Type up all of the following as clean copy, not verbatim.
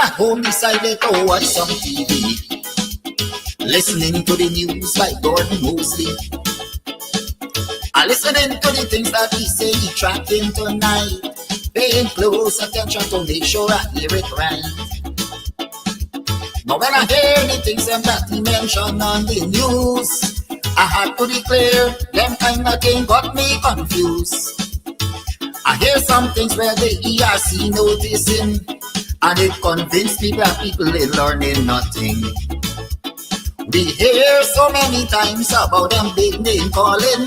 at home decided to watch some TV, listening to the news by Gordon Mosley. Listening to the things that he say he tracking tonight, paying close attention to make sure I hear it right. Now when I hear the things that he mentioned on the news, I had to declare them kind of thing got me confused. I hear some things where the ERC noticing, and it convinced me that people ain't learning nothing. We hear so many times about them big name calling,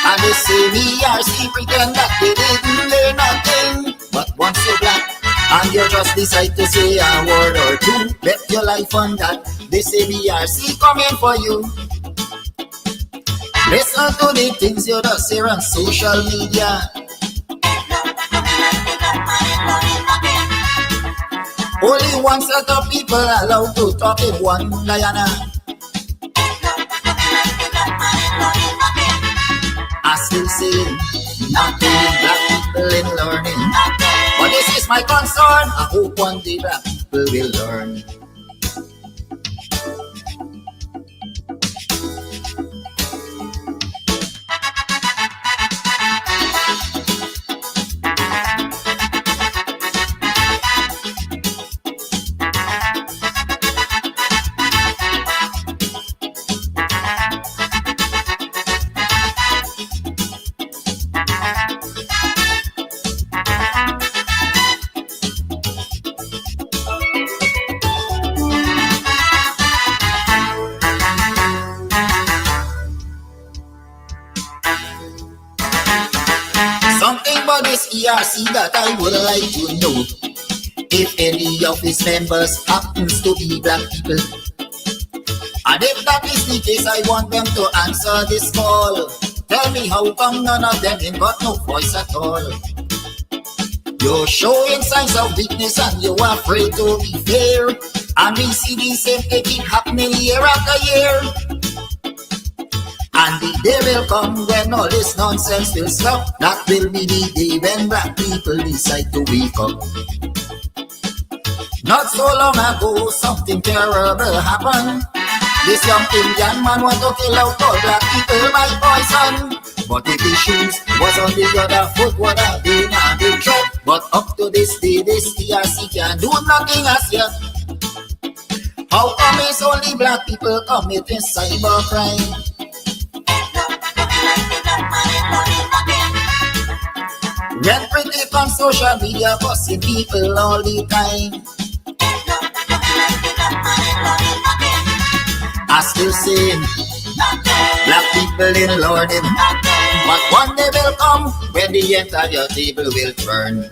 and they say ERC pretend that they didn't learn nothing. But once you're black and you just decide to say a word or two, bet your life on that they say ERC coming for you. Listen to the things you just hear on social media. Only one set of people allowed to talk in one Guyana. I still say nothing, black people in learning. But this is my concern. I hope one day black people will learn. ERC that I would like to know, if any of its members happens to be black people. And if that is the case, I want them to answer this call. Tell me how come none of them ain't got no voice at all. You're showing signs of weakness and you're afraid to be fair, and we see the same thing keep happening year after year. And the day will come when all this nonsense will stop. That will be the day when black people decide to wake up. Not so long ago, something terrible happened. This young Indian man want to kill out all black people by poison. But if his shoes was on the other foot, would have been a big threat. But up to this day, this ERC can do nothing as yet. How come it's only black people committing cybercrime? When pretty on social media busting people all the time, I still saying black people in learning. But one day will come when the entire table will turn.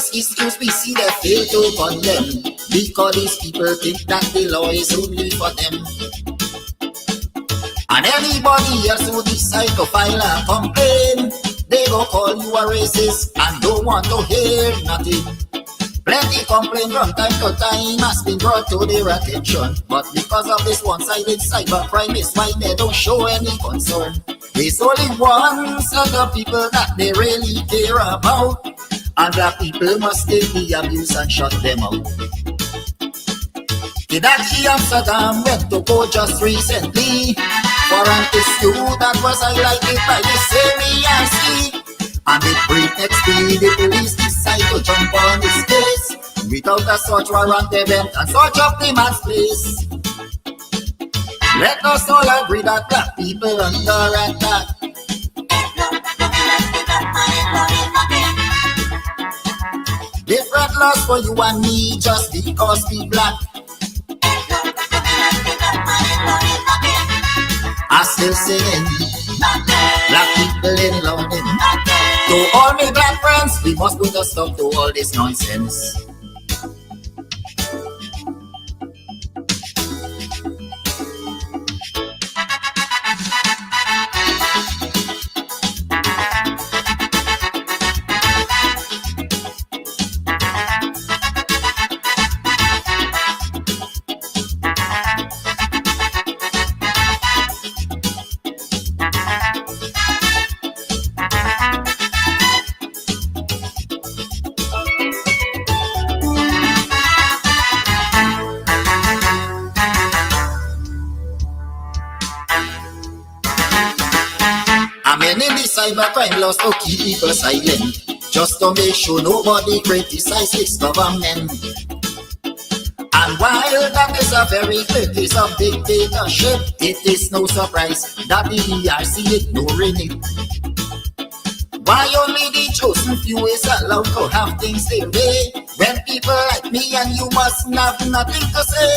Excuse we see they fail to condemn, because these people think that the law is only for them. And anybody else who decide to file a complaint, they go call you a racist and don't want to hear nothing. Plenty complaint from time to time has been brought to their attention, but because of this one-sided cybercrime is why they don't show any concern. There's only one set of people that they really care about, and black people must take the abuse and shut them out. Kidaki Amsterdam went to court just recently for an issue that was highlighted by the same ERC. And with breakneck speed, the police decide to jump on his case without a search warrant event and search up the man's place. Let us all agree that black people under attack. Different laws for you and me just because we black. I still singing. Black people in London. To all my black friends, we must put a stop to all this nonsense. Cybercrime laws to keep people silent, just to make sure nobody criticizes this government. And while that is a very clear case of dictatorship, it is no surprise that the ERC ignoring it. Why only the chosen few is allowed to have things their way, when people like me and you must have nothing to say?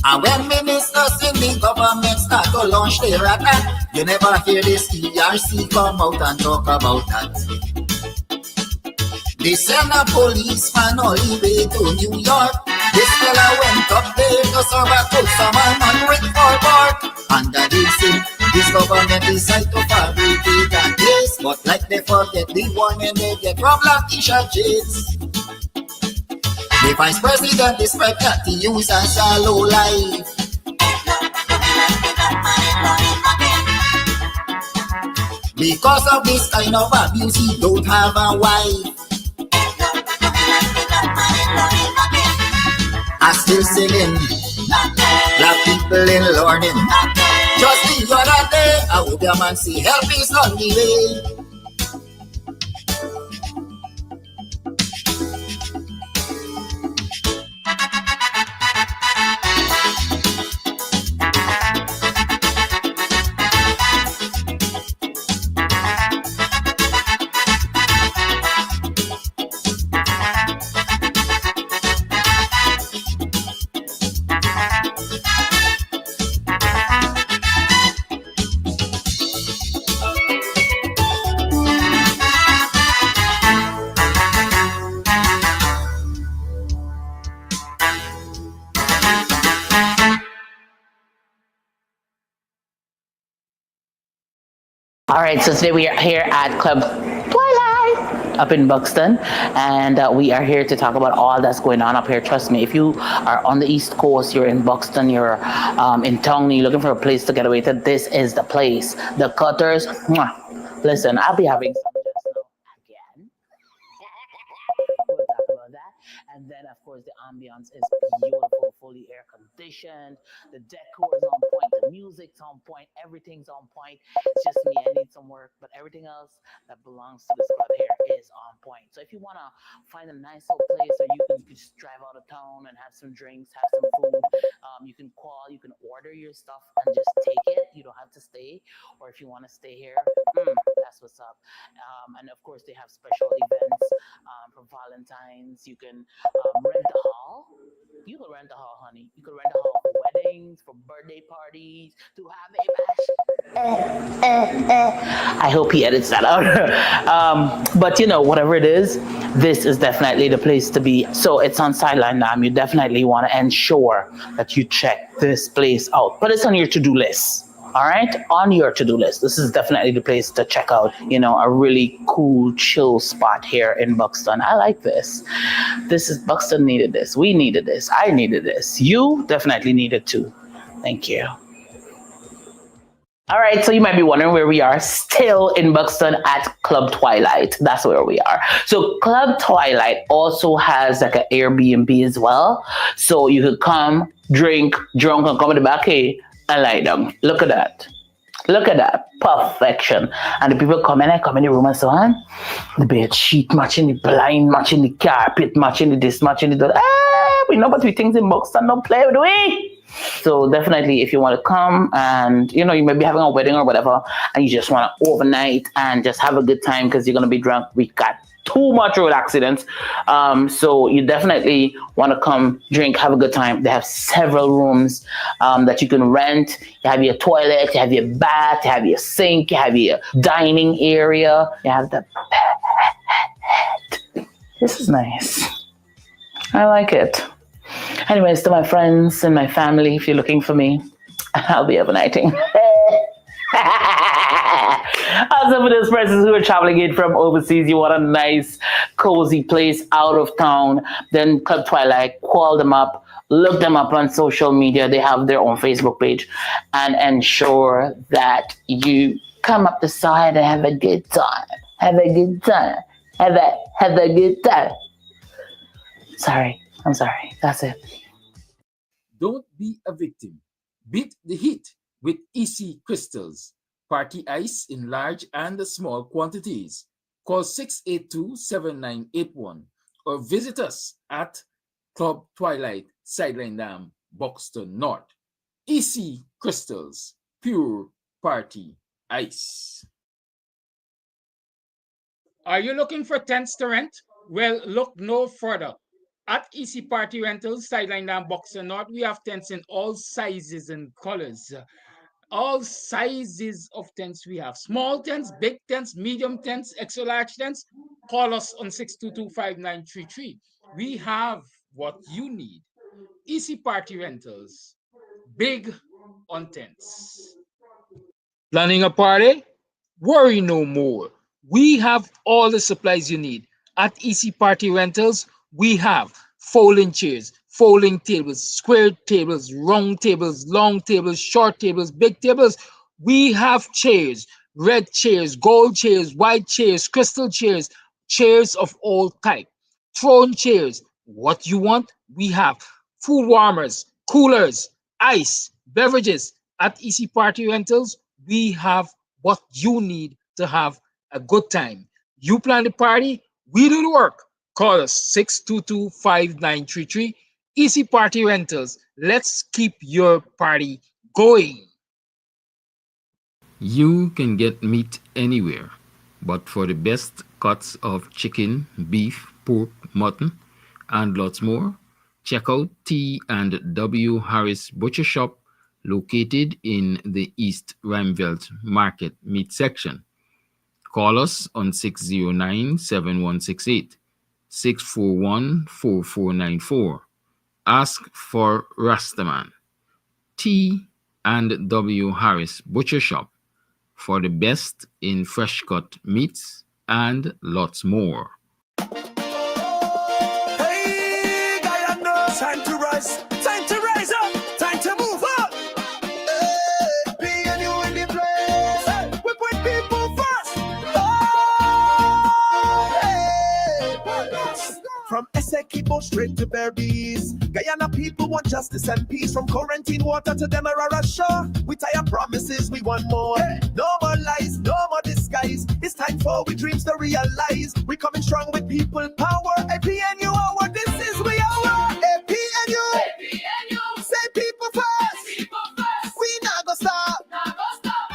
And when ministers in the government start to launch their attack, you never hear this ERC come out and talk about that. They send a policeman all the way to New York. This fella went up there to serve a some man with forward. Under this this government decide to fabricate a case, but like they forget the warning they get from Black T-shirt Jades. The vice president described that he used as a low life. Because of this kind of abuse, he don't have a wife. I still singing. Black people in learning. Just the other day, I hope your man see help is on the way. All right, so today we are here at Club Twilight up in Buxton, and we are here to talk about all that's going on up here. Trust me, if you are on the East Coast, you're in Buxton, you're in town, you're looking for a place to get away to, this is the place. The Cutters, mwah. Listen, I'll be having some just now again. We'll talk about that. And then, of course, the ambience is beautiful, fully air conditioned. The decor is on point, the music's on point, everything's on point. It's just me, I need some work, but everything else that belongs to this club here is on point. So if you want to find a nice little place where you can just drive out of town and have some drinks, have some food, you can call, you can order your stuff and just take it. You don't have to stay. Or if you want to stay here, that's what's up. And of course, they have special events for Valentine's. You can rent a hall. You can rent a hall, honey. You can rent a hall for weddings, for birthday parties, to have a bash. I hope he edits that out. But you know, whatever it is, this is definitely the place to be. So it's on Sideline Dam. You definitely want to ensure that you check this place out. But it's on your to-do list. All right, on your to-do list. This is definitely the place to check out, you know, a really cool, chill spot here in Buxton. I like this. This is, Buxton needed this. We needed this. I needed this. You definitely needed too. Thank you. All right, so you might be wondering where we are. Still in Buxton at Club Twilight. That's where we are. So Club Twilight also has like an Airbnb as well. So you could come, drink, drunk, and come in the back here and lie down. Look at that. Look at that. Perfection. And the people come in the room and so on. The bed sheet matching the blind, matching the carpet, matching the this, matching the that. We know but we things in Buxton don't play with we. So definitely, if you want to come and you may be having a wedding or whatever, and you just want to overnight and just have a good time because you're gonna be drunk, we got too much road accidents. So you definitely want to come drink, have a good time. They have several rooms that you can rent. You have your toilet, you have your bath, you have your sink, you have your dining area, you have the this is nice. I like it. Anyways, to my friends and my family, if you're looking for me, I'll be overnighting. Also, for those persons who are traveling in from overseas, you want a nice, cozy place out of town, then Club Twilight, call them up, look them up on social media. They have their own Facebook page, and ensure that you come up the side and have a good time. Have a good time. Have a good time. Sorry. I'm sorry. That's it. Don't be a victim. Beat the heat with EC Crystals. Party ice in large and small quantities. Call 682-7981 or visit us at Club Twilight, Sideline Dam, Buxton North. EC Crystals. Pure party ice. Are you looking for tents to rent? Well, look no further. At EC Party Rentals, Sideline Dam, Buxton North, we have tents in all sizes and colors. All sizes of tents we have. Small tents, big tents, medium tents, extra large tents. Call us on 622-5933. We have what you need. EC Party Rentals. Big on tents. Planning a party? Worry no more. We have all the supplies you need. At EC Party Rentals, we have folding chairs, folding tables, square tables, round tables, long tables, short tables, big tables. We have chairs, red chairs, gold chairs, white chairs, crystal chairs, chairs of all type, throne chairs. What you want, we have. Food warmers, coolers, ice, beverages. At EC Party Rentals, we have what you need to have a good time. You plan the party, we do the work. Call us 622-5933. EC Party Rentals. Let's keep your party going. You can get meat anywhere, but for the best cuts of chicken, beef, pork, mutton, and lots more, check out T&W Harris Butcher Shop located in the East Ramvelt Market Meat Section. Call us on 609-7168, 641-4494. Ask for Rastaman. T&W Harris Butcher Shop for the best in fresh cut meats and lots more. Hey, Guyana, time to rise up, time to move up. Hey, me and you in the place. Hey, we put people first. Oh, hey. From Essequibo straight to Berbice, Guyana people want justice and peace. From quarantine water to Demerara Shore, we tire promises, we want more. Hey. No more lies, no more disguise. It's time for we dreams to realize. We coming strong with people power. APNU hour, this is we hour. APNU, say people first. We not gonna stop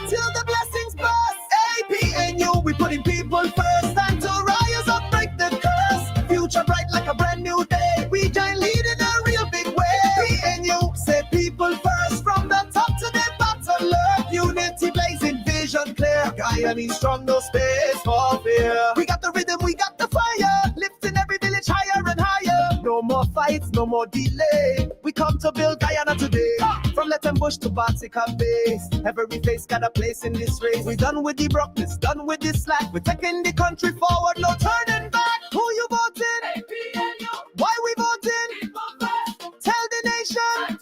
till the blessings burst. APNU, we putting people first. Time to rise up, break the curse. Future bright like a brand new day. We giant lead in a real big way. APNU, say people first. From the top to the bottom, love unity blazing, vision clear. Guyanese strong, no space for fear. We got the rhythm, we got the fire, lifting every village higher and higher. No more fights, no more delay. We come to build Guyana today. From Lettenbush to Bartica Base, every face got a place in this race. We done with the brokenness, done with the slack. We're taking the country forward, no turning back. Who you voting? Why we voting? Tell the nation.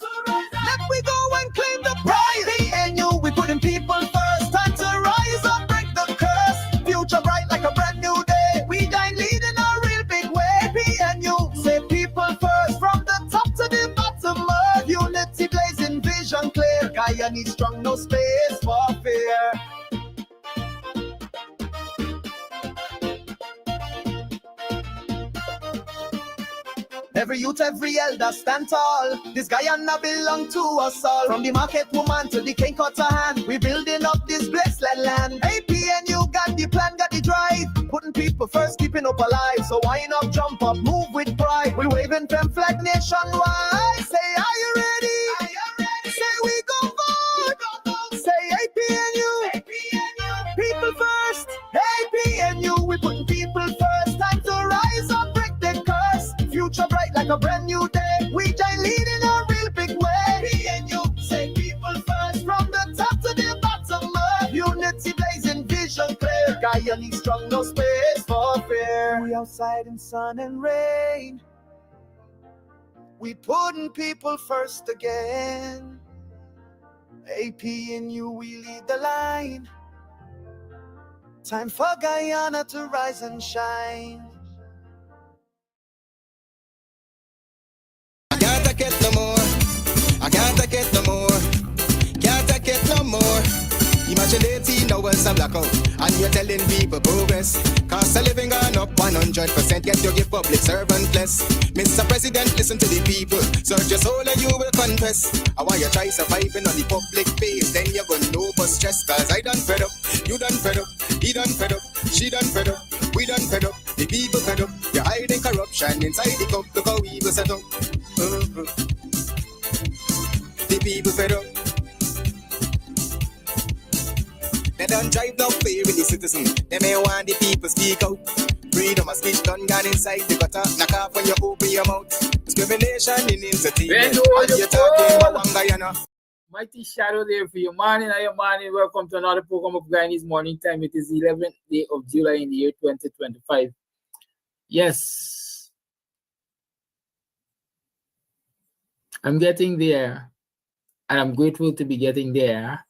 Let we go and claim the prize. APNU, we putting people first. Time to rise up, break the curse. Future bright like a brand new day. We giant lead in a real big way. APNU, say people first. From the top to the bottom, earth unity blazing, vision clear. Guyanese strong, no space for fear. Every youth, every elder stand tall. This Guyana belong to us all. From the market woman to the king cutter hand, we building up this blessed land. APNU got the plan, got the drive. Putting people first, keeping up alive. So wind up, jump up, move with pride. We waving them flag nationwide. Say, are you ready? Are you ready? Say, we go vote. Say, APNU. People first. APNU, we putting people first. Time to rise up, break the curse. Future bright like a brand new day. We giant lead in a real big way. APNU, say people first. From the top to the bottom up. Unity blazing, vision clear. Guyanese strong, no space for fear. We outside in sun and rain. We putting people first again. APNU, we lead the line. Time for Guyana to rise and shine. I can't take it no more. I can't take it no more. Can't take it no more. Imagine 18 hours of blackout and you're telling people progress. Cost of living gone up 100%, yet you give public servant less. Mr. President, listen to the people. Search your soul and you will confess. I want you try surviving on the public face, then you're gonna know but stress. Cause I done fed up, you done fed up, he done fed up, she done fed up, we done fed up, the people fed up. You're hiding corruption inside the cup, look how we will set up. The people fed up. They don't drive no fear in the citizen. They may want the people speak out. Freedom of speech done gone inside the gutter. Knock off when you open your mouth. Discrimination in entertainment. And you're talking about Guyana. Mighty shadow there for your morning. I am morning. Welcome to another program of Guyanese Morning Time. It is the 11th day of July in the year 2025. Yes. I'm getting there. And I'm grateful to be getting there.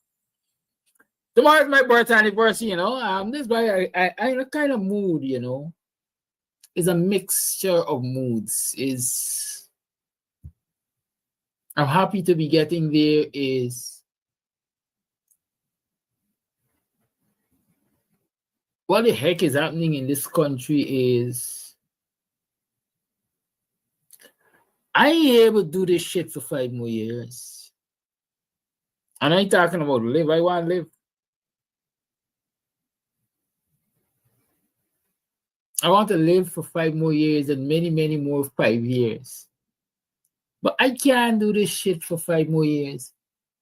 Tomorrow is my birthday anniversary, you know. This is why I in a kind of mood, you know. It's a mixture of moods. I'm happy to be getting there. What the heck is happening in this country is I ain't able to do this shit for 5 more years. And I ain't talking about live. I want to live. I want to live for 5 more years and many, many more 5 years. But I can't do this shit for 5 more years.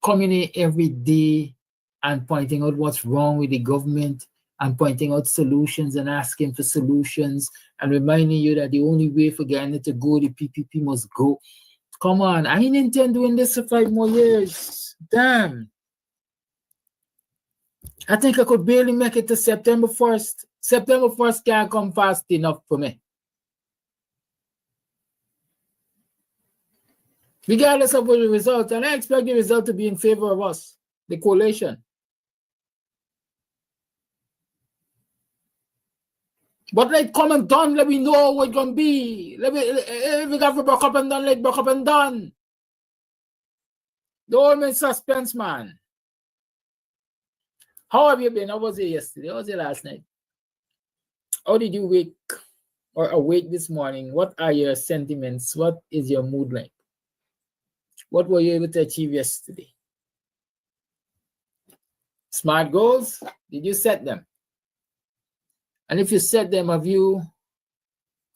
Coming in every day and pointing out what's wrong with the government and pointing out solutions and asking for solutions and reminding you that the only way for Ghana to go, the PPP must go. Come on, I ain't intend doing this for 5 more years. Damn. I think I could barely make it to September 1st. September 1st can't come fast enough for me. Regardless of the result, and I expect the result to be in favor of us, the coalition. But let come and done, let me know what it's going to be. If we got to back up and done, let back up and done. Don't make suspense, man. How have you been? How was it yesterday? How was it last night? How did you wake or awake this morning? What are your sentiments? What is your mood like? What were you able to achieve yesterday? Smart goals? Did you set them? And if you set them, have you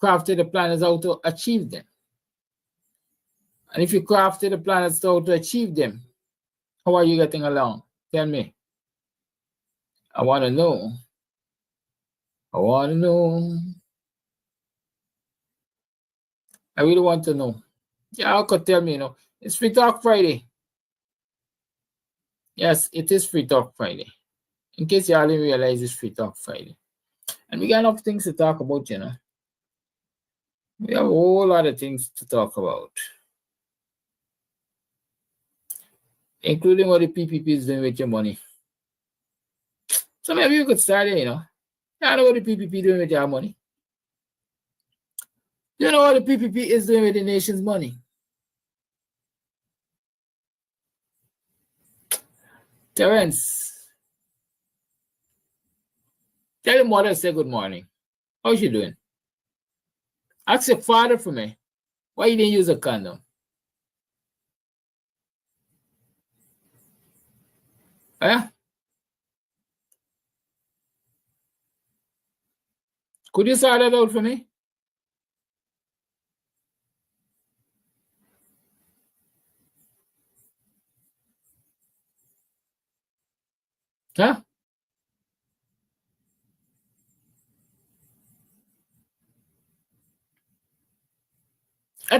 crafted the plan as how to achieve them? And if you crafted the plan as how to achieve them, how are you getting along? Tell me. I want to know. I want to know. I really want to know. Yeah, I could tell me, you know. It's Free Talk Friday. Yes, it is Free Talk Friday. In case you all didn't realize, it's Free Talk Friday. And we got enough things to talk about, you know. We have a whole lot of things to talk about. Including what the PPP is doing with your money. So maybe you could start there, you know. I know what the PPP doing with your money. You know what the PPP is doing with the nation's money. Terence, tell your mother I say good morning. How's she doing? Ask your father for me. Why you didn't use a condom? Huh? Could you sort that out for me? Huh?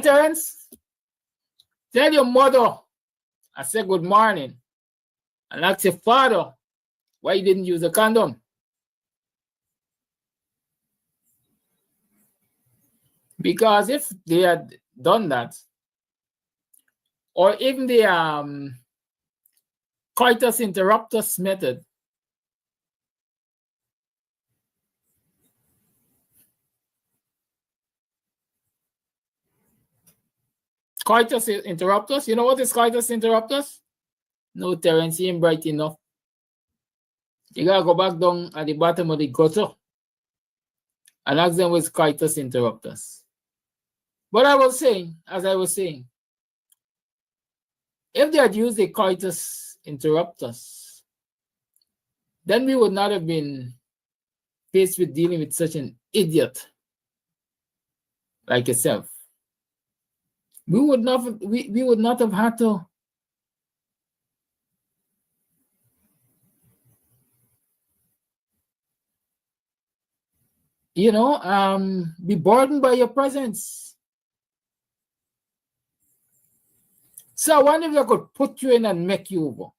Terence, tell your mother I said good morning and ask your father why you didn't use a condom. Because if they had done that, or even the coitus interruptus method, coitus interruptus, you know what is coitus interruptus? No, Terence, you ain't bright enough. You gotta go back down at the bottom of the gutter and ask them what's coitus interruptus. But I was saying, as I was saying, if they had used a coitus interruptus, then we would not have been faced with dealing with such an idiot like yourself. We would not have had to be burdened by your presence. So I wonder if I could put you in and make you over.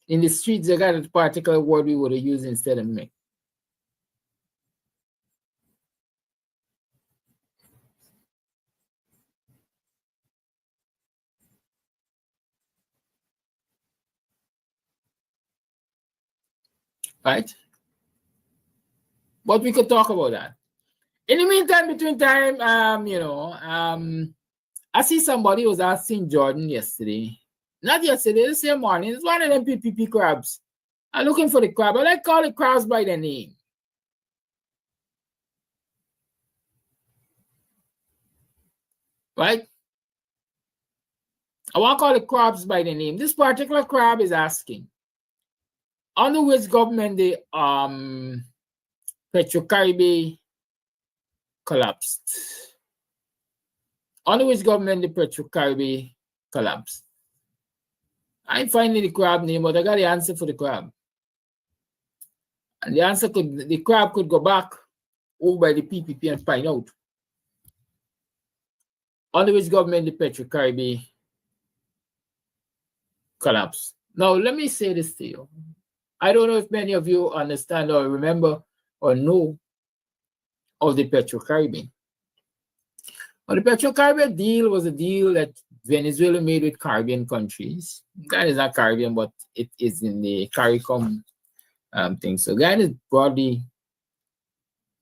In the streets, they got a particular word we would have used instead of make. Right? But we could talk about that. In the meantime, between time, I see somebody was asking Jordan yesterday. Not yesterday, the same morning. It's one of them PPP crabs. I'm looking for the crab. I like call it crabs by their name. Right? I want to call it crabs by the name. This particular crab is asking, under which government the Petrocaribe collapsed? Under which government the Petrocaribe collapsed? I ain't finding the crab name, but I got the answer for the crab. And the crab could go back over by the PPP and find out. Under which government the Petrocaribe collapsed. Now, let me say this to you. I don't know if many of you understand or remember or know of the Petrocaribe. But the Petrocaribe deal was a deal that Venezuela made with Caribbean countries. Guyana is not Caribbean, but it is in the CARICOM thing. So Guyana is broadly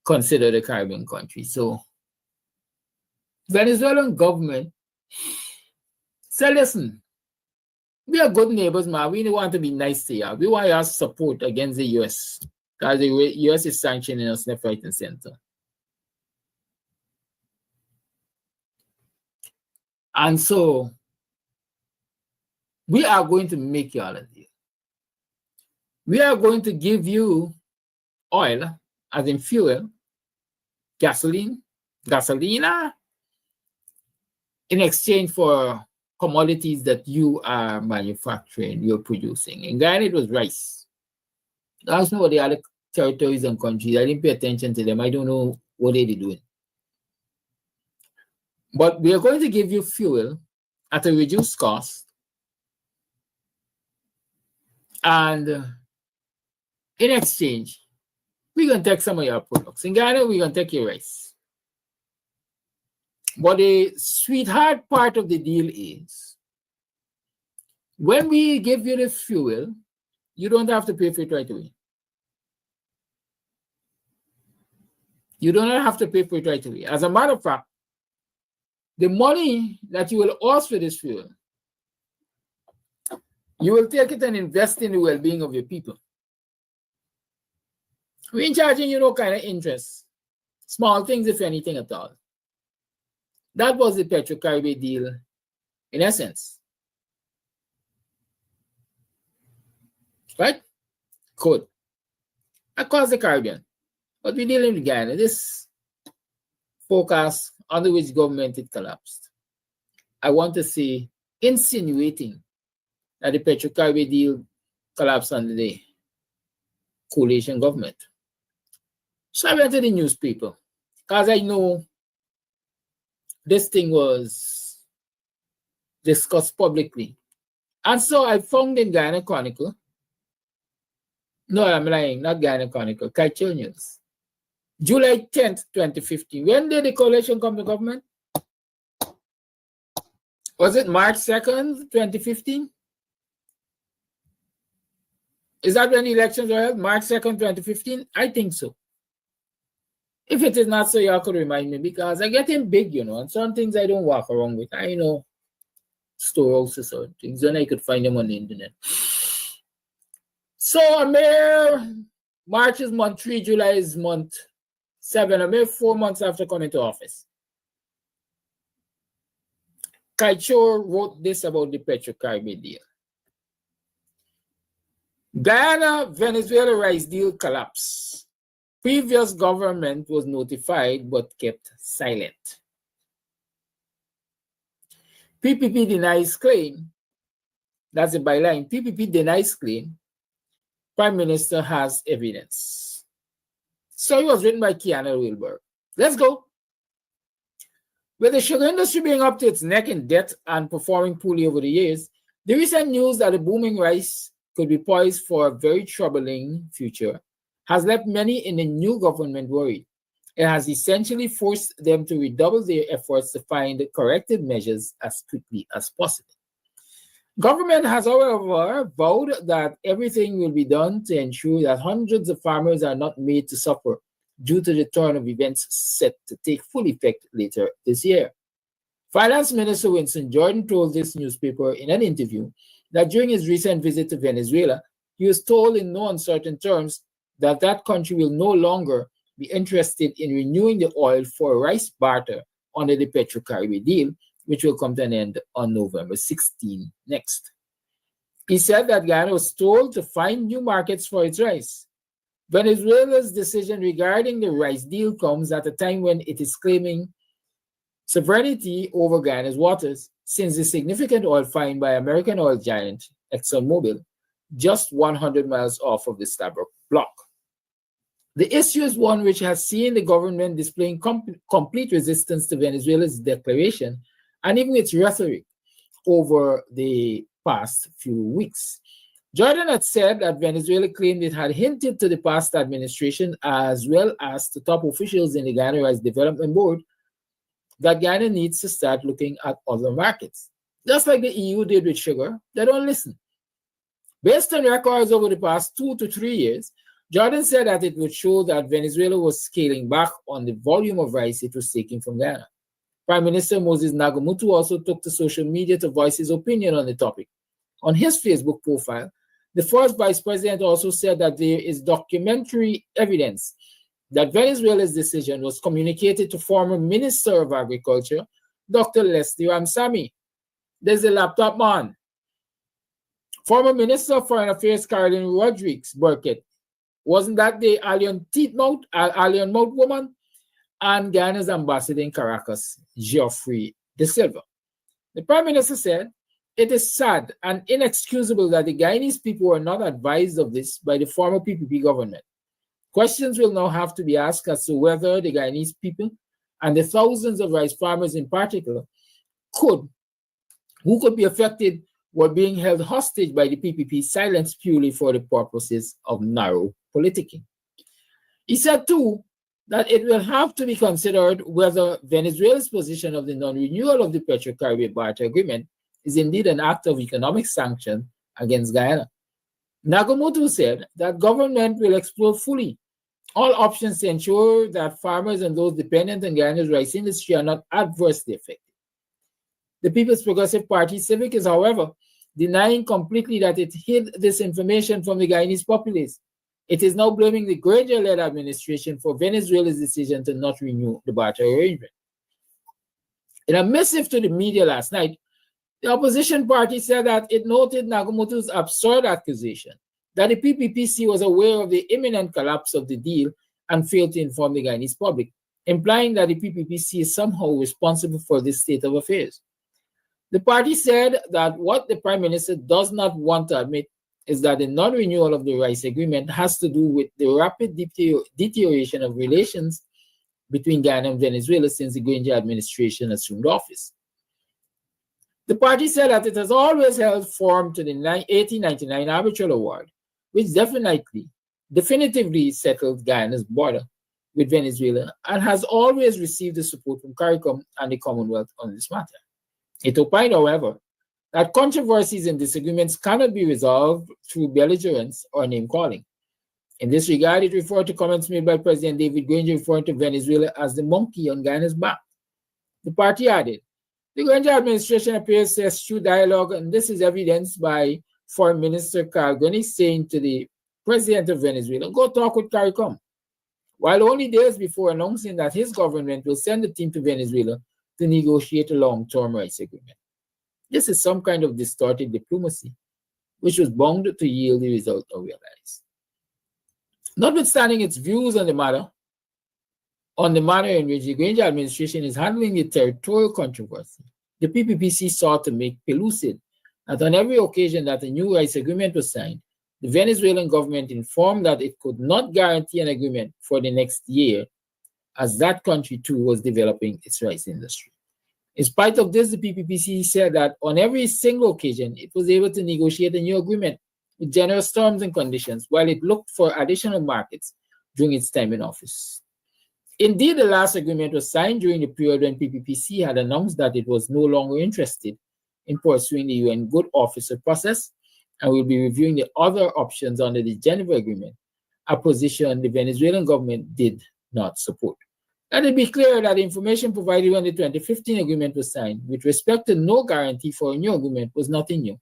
considered a Caribbean country. So Venezuelan government said, listen, we are good neighbors, man. We want to be nice to you. We want your support against the U.S. because the U.S. is sanctioning us left, right, and center. And so we are going to make you all a deal. We are going to give you oil, as in fuel, gasolina, in exchange for commodities that you are manufacturing, you're producing. In Guyana, it was rice. I don't know what the other territories and countries. I didn't pay attention to them. I don't know what they're doing. But we are going to give you fuel at a reduced cost. And in exchange, we're going to take some of your products. In Ghana, we're going to take your rice. But the sweetheart part of the deal is, when we give you the fuel, you don't have to pay for it right away. You do not have to pay for it right away. As a matter of fact, the money that you will ask for this fuel, you will take it and invest in the well-being of your people. We ain't charging you no kind of interest. Small things, if anything at all. That was the Petro-Caribbean deal in essence. Right? Good. Across the Caribbean. But we're dealing with Guyana. This forecast under which government it collapsed. I want to say insinuating that the Petro-Caribbean deal collapsed under the coalition government. So I went to the newspaper because I know this thing was discussed publicly. And so I found in Guyana Chronicle, no, I'm lying, not Guyana Chronicle, Culture News, July 10th, 2015. When did the coalition come to government? Was it March 2nd, 2015? Is that when the elections were held? March 2nd, 2015? I think so. If it is not so, y'all could remind me because I get him big, and some things I don't walk around with. I know storehouses or things, and I could find them on the internet. So I'm there. March is month 3, July is month 7. I'm there 4 months after coming to office. Kaichor wrote this about the Petro-Caribbean deal. Guyana-Venezuela rice deal collapse. Previous government was notified but kept silent. PPP denies claim. That's the byline. PPP denies claim. Prime Minister has evidence. So it was written by Kiana Wilbur. Let's go. With the sugar industry being up to its neck in debt and performing poorly over the years, the recent news that the booming rice could be poised for a very troubling future has left many in the new government worried. It has essentially forced them to redouble their efforts to find corrective measures as quickly as possible. Government has, however, vowed that everything will be done to ensure that hundreds of farmers are not made to suffer due to the turn of events set to take full effect later this year. Finance Minister Winston Jordan told this newspaper in an interview that during his recent visit to Venezuela, he was told in no uncertain terms that that country will no longer be interested in renewing the oil for rice barter under the Petro-Caribbean deal, which will come to an end on November 16 next. He said that Guyana was told to find new markets for its rice. Venezuela's decision regarding the rice deal comes at a time when it is claiming sovereignty over Guyana's waters since the significant oil find by American oil giant ExxonMobil just 100 miles off of the Stabroek block. The issue is one which has seen the government displaying complete resistance to Venezuela's declaration and even its rhetoric over the past few weeks. Jordan had said that Venezuela claimed it had hinted to the past administration as well as to top officials in the Guyana Rice Development Board that Guyana needs to start looking at other markets. Just like the EU did with sugar, they don't listen. Based on records over the past 2 to 3 years, Jordan said that it would show that Venezuela was scaling back on the volume of rice it was taking from Guyana. Prime Minister Moses Nagamutu also took to social media to voice his opinion on the topic. On his Facebook profile, the first vice president also said that there is documentary evidence that Venezuela's decision was communicated to former Minister of Agriculture, Dr. Leslie Ramsamy. There's a laptop man. Former Minister of Foreign Affairs, Caroline Rodriguez Burkett. Wasn't that the alien mouth woman? And Guyana's ambassador in Caracas, Geoffrey De Silva. The Prime Minister said, "It is sad and inexcusable that the Guyanese people were not advised of this by the former PPP government. Questions will now have to be asked as to whether the Guyanese people and the thousands of rice farmers in particular who could be affected were being held hostage by the PPP silenced purely for the purposes of narrow politicking." He said too that it will have to be considered whether Venezuela's position of the non-renewal of the Petro-Caribbean barter agreement is indeed an act of economic sanction against Guyana. Nagamutu said that government will explore fully all options to ensure that farmers and those dependent on Guyana's rice industry are not adversely affected. The People's Progressive Party Civic is, however, denying completely that it hid this information from the Guyanese populace. It is now blaming the Granger-led administration for Venezuela's decision to not renew the barter arrangement. In a missive to the media last night, the opposition party said that it noted Nagamoto's absurd accusation that the PPPC was aware of the imminent collapse of the deal and failed to inform the Guyanese public, implying that the PPPC is somehow responsible for this state of affairs. The party said that what the Prime Minister does not want to admit is that the non-renewal of the rice agreement has to do with the rapid deterioration of relations between Guyana and Venezuela since the Granger administration assumed office. The party said that it has always held firm to the 1899 arbitral award, which definitively settled Guyana's border with Venezuela and has always received the support from CARICOM and the Commonwealth on this matter. It opined, however, that controversies and disagreements cannot be resolved through belligerence or name-calling. In this regard, it referred to comments made by President David Granger referring to Venezuela as the monkey on Guyana's back. The party added, the Granger administration appears to eschew dialogue, and this is evidenced by Foreign Minister Carl Gunny saying to the President of Venezuela, go talk with CARICOM, while only days before announcing that his government will send a team to Venezuela to negotiate a long-term rice agreement. This is some kind of distorted diplomacy, which was bound to yield the result of realize. Notwithstanding its views on the manner in which the Granger administration is handling the territorial controversy, the PPPC sought to make pellucid that on every occasion that a new rice agreement was signed, the Venezuelan government informed that it could not guarantee an agreement for the next year, as that country too was developing its rice industry. In spite of this, the PPPC said that on every single occasion, it was able to negotiate a new agreement with generous terms and conditions while it looked for additional markets during its time in office. Indeed, the last agreement was signed during the period when PPPC had announced that it was no longer interested in pursuing the UN Good Officer process and will be reviewing the other options under the Geneva Agreement, a position the Venezuelan government did not support. Let it be clear that the information provided when the 2015 agreement was signed with respect to no guarantee for a new agreement was nothing new,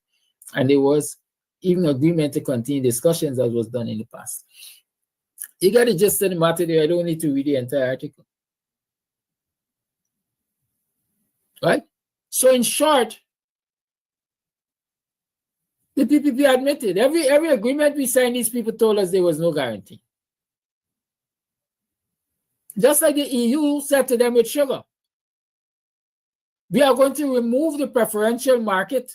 and there was even agreement to continue discussions as was done in the past. You got the gist of the matter there. I don't need to read the entire article. Right? So in short, the PPP admitted every agreement we signed, these people told us there was no guarantee. Just like the EU said to them with sugar, we are going to remove the preferential market,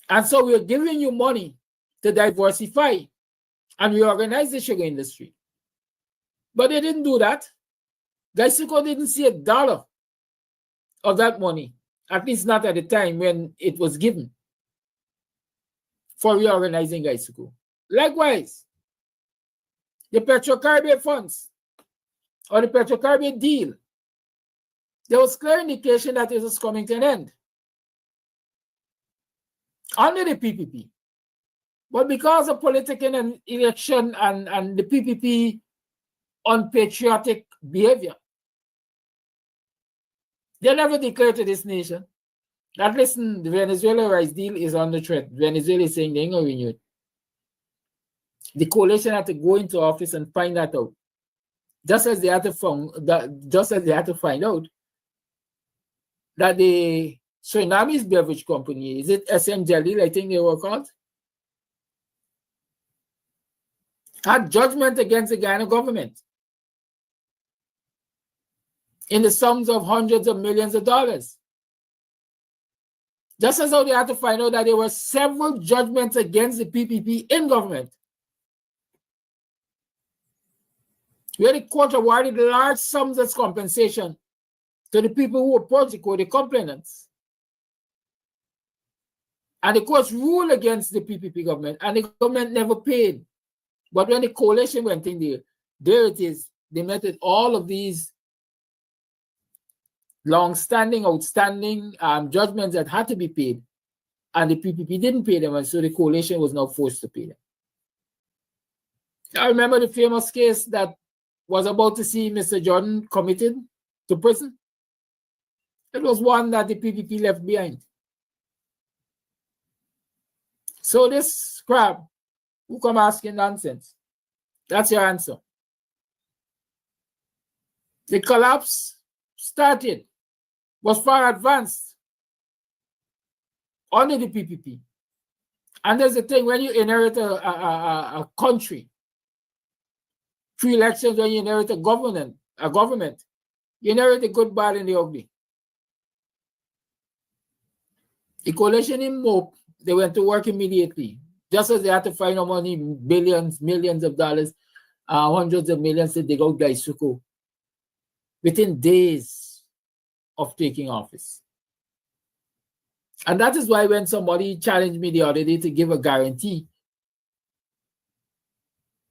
and so we are giving you money to diversify and reorganize the sugar industry. But they didn't do that. Guysuco didn't see $1 of that money, at least not at the time when it was given for reorganizing Guysuco. Likewise, the Petrocaribbean funds or the Petrocaribbean deal, there was clear indication that it was coming to an end under the PPP. But because of political and election and the PPP unpatriotic behavior, they never declared to this nation that, listen, the Venezuela rice deal is under threat. Venezuela is saying they ain't going to renew it. The coalition had to go into office and find that out. Just as they had to find out that the Surinamese beverage company, is it SM Jalil, I think they were called, had judgment against the Guyana government in the sums of hundreds of millions of dollars. Just as how they had to find out that there were several judgments against the PPP in government, where the court awarded large sums as compensation to the people who opposed the court, the complainants. And the courts ruled against the PPP government, and the government never paid. But when the coalition went in there it is, they met with all of these long-standing, outstanding judgments that had to be paid, and the PPP didn't pay them, and so the coalition was now forced to pay them. I remember the famous case that was about to see Mr. Jordan committed to prison. It was one that the PPP left behind. So this crab who come asking nonsense, that's your answer. The collapse started was far advanced under the PPP. And there's the thing, when you inherit a country, through elections, when you inherit a government, you inherit the good, bad, and the ugly. The coalition in MOPE, they went to work immediately, just as they had to find out money, billions, millions of dollars, hundreds of millions to dig out Gaisuko within days of taking office. And that is why when somebody challenged me the other day to give a guarantee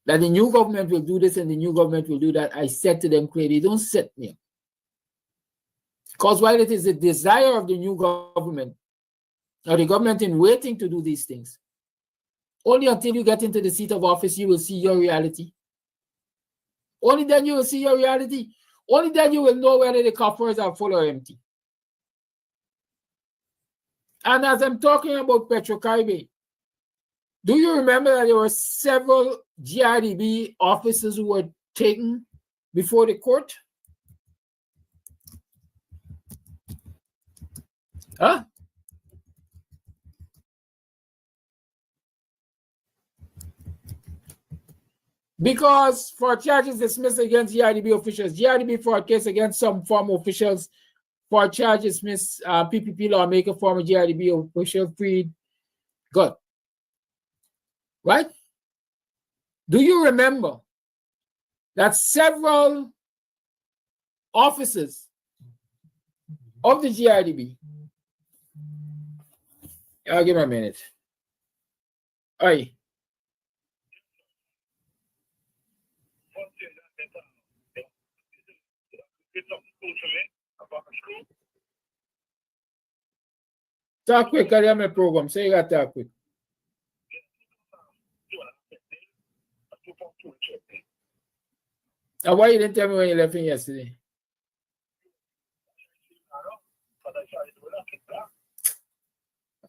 that the new government will do this and the new government will do that, I said to them clearly, don't set me up. Because while it is the desire of the new government, or the government in waiting to do these things, only until you get into the seat of office, you will see your reality. Only then you will see your reality. Only then you will know whether the coffers are full or empty. And as I'm talking about Petrocaribe, do you remember that there were several GRDB officers who were taken before the court? Huh? Because for charges dismissed against GRDB officials, GRDB for a case against some former officials, for charges dismissed, PPP lawmaker, former GRDB official freed. Good. Right? Do you remember that several officers of the GRDB, I'll give me a minute. All right. Talk quick, I have my program. Say you got to talk quick. And why you didn't tell me when you left in yesterday?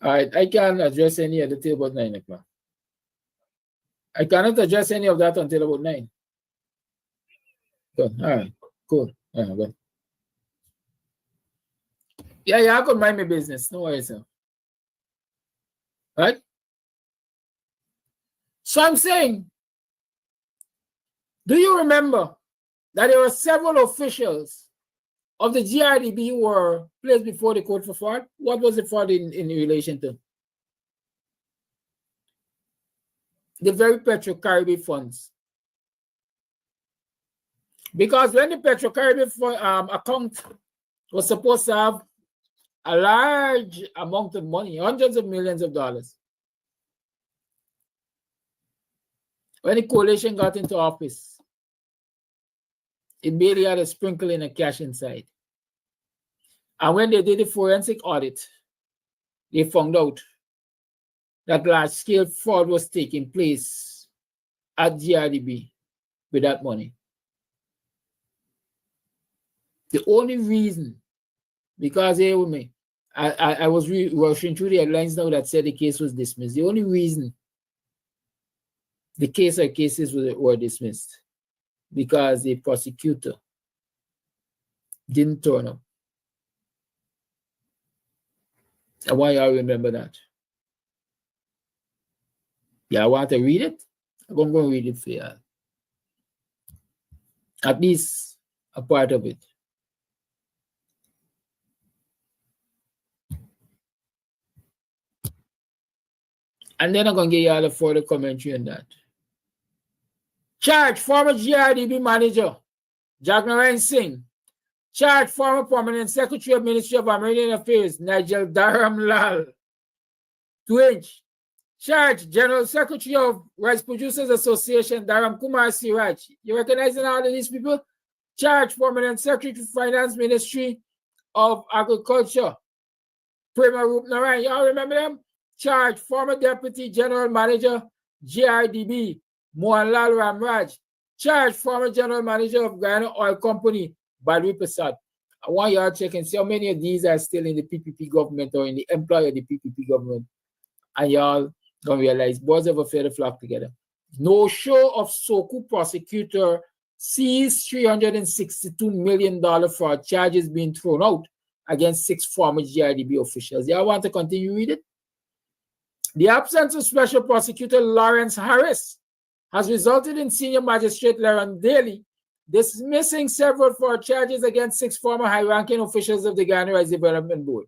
All right, I can't address any of the till about 9 o'clock. I cannot address any of that until about 9. Good. All right, cool. Good. Yeah, I could mind my business. No worries, sir. Right? So I'm saying, do you remember that there were several officials of the GRDB who were placed before the court for fraud? What was the fraud in relation to? The very Petrocaribe funds. Because when the Petrocaribe account was supposed to have a large amount of money, hundreds of millions of dollars, when the coalition got into office, it barely had a sprinkling of cash inside. And when they did the forensic audit, they found out that large-scale fraud was taking place at GRDB with that money. The only reason, because here with me, I was rushing through the headlines now that said the case was dismissed. The only reason the case or cases were dismissed because the prosecutor didn't turn up. And why I remember that? Yeah, I want to read it. I'm going to read it for you. At least a part of it. And then I'm going to give you all a further commentary on that. Charge former GRDB manager, Jagnarayan Singh. Charge former permanent secretary of Ministry of American Affairs, Nigel Dharam Lal. 2-inch. Charge General Secretary of Rice Producers Association, Dharam Kumar Siraj. You recognize all of these people? Charge permanent secretary of Finance Ministry of Agriculture, Prema Rup Narayan. Y'all remember them? Charge former Deputy General Manager, GRDB, Mohanlal Ramraj. Charge former General Manager of Guyana Oil Company, Badri Prasad. I want y'all to check and see how many of these are still in the PPP government or in the employ of the PPP government. And y'all don't realize birds of a feather flock together. No show of Soku prosecutor seized $362 million for charges being thrown out against 6 former GRDB officials. Y'all want to continue reading? The absence of Special Prosecutor Lawrence Harris has resulted in Senior Magistrate Leron Daly dismissing several fraud charges against 6 former high-ranking officials of the GUYANESE Development Board.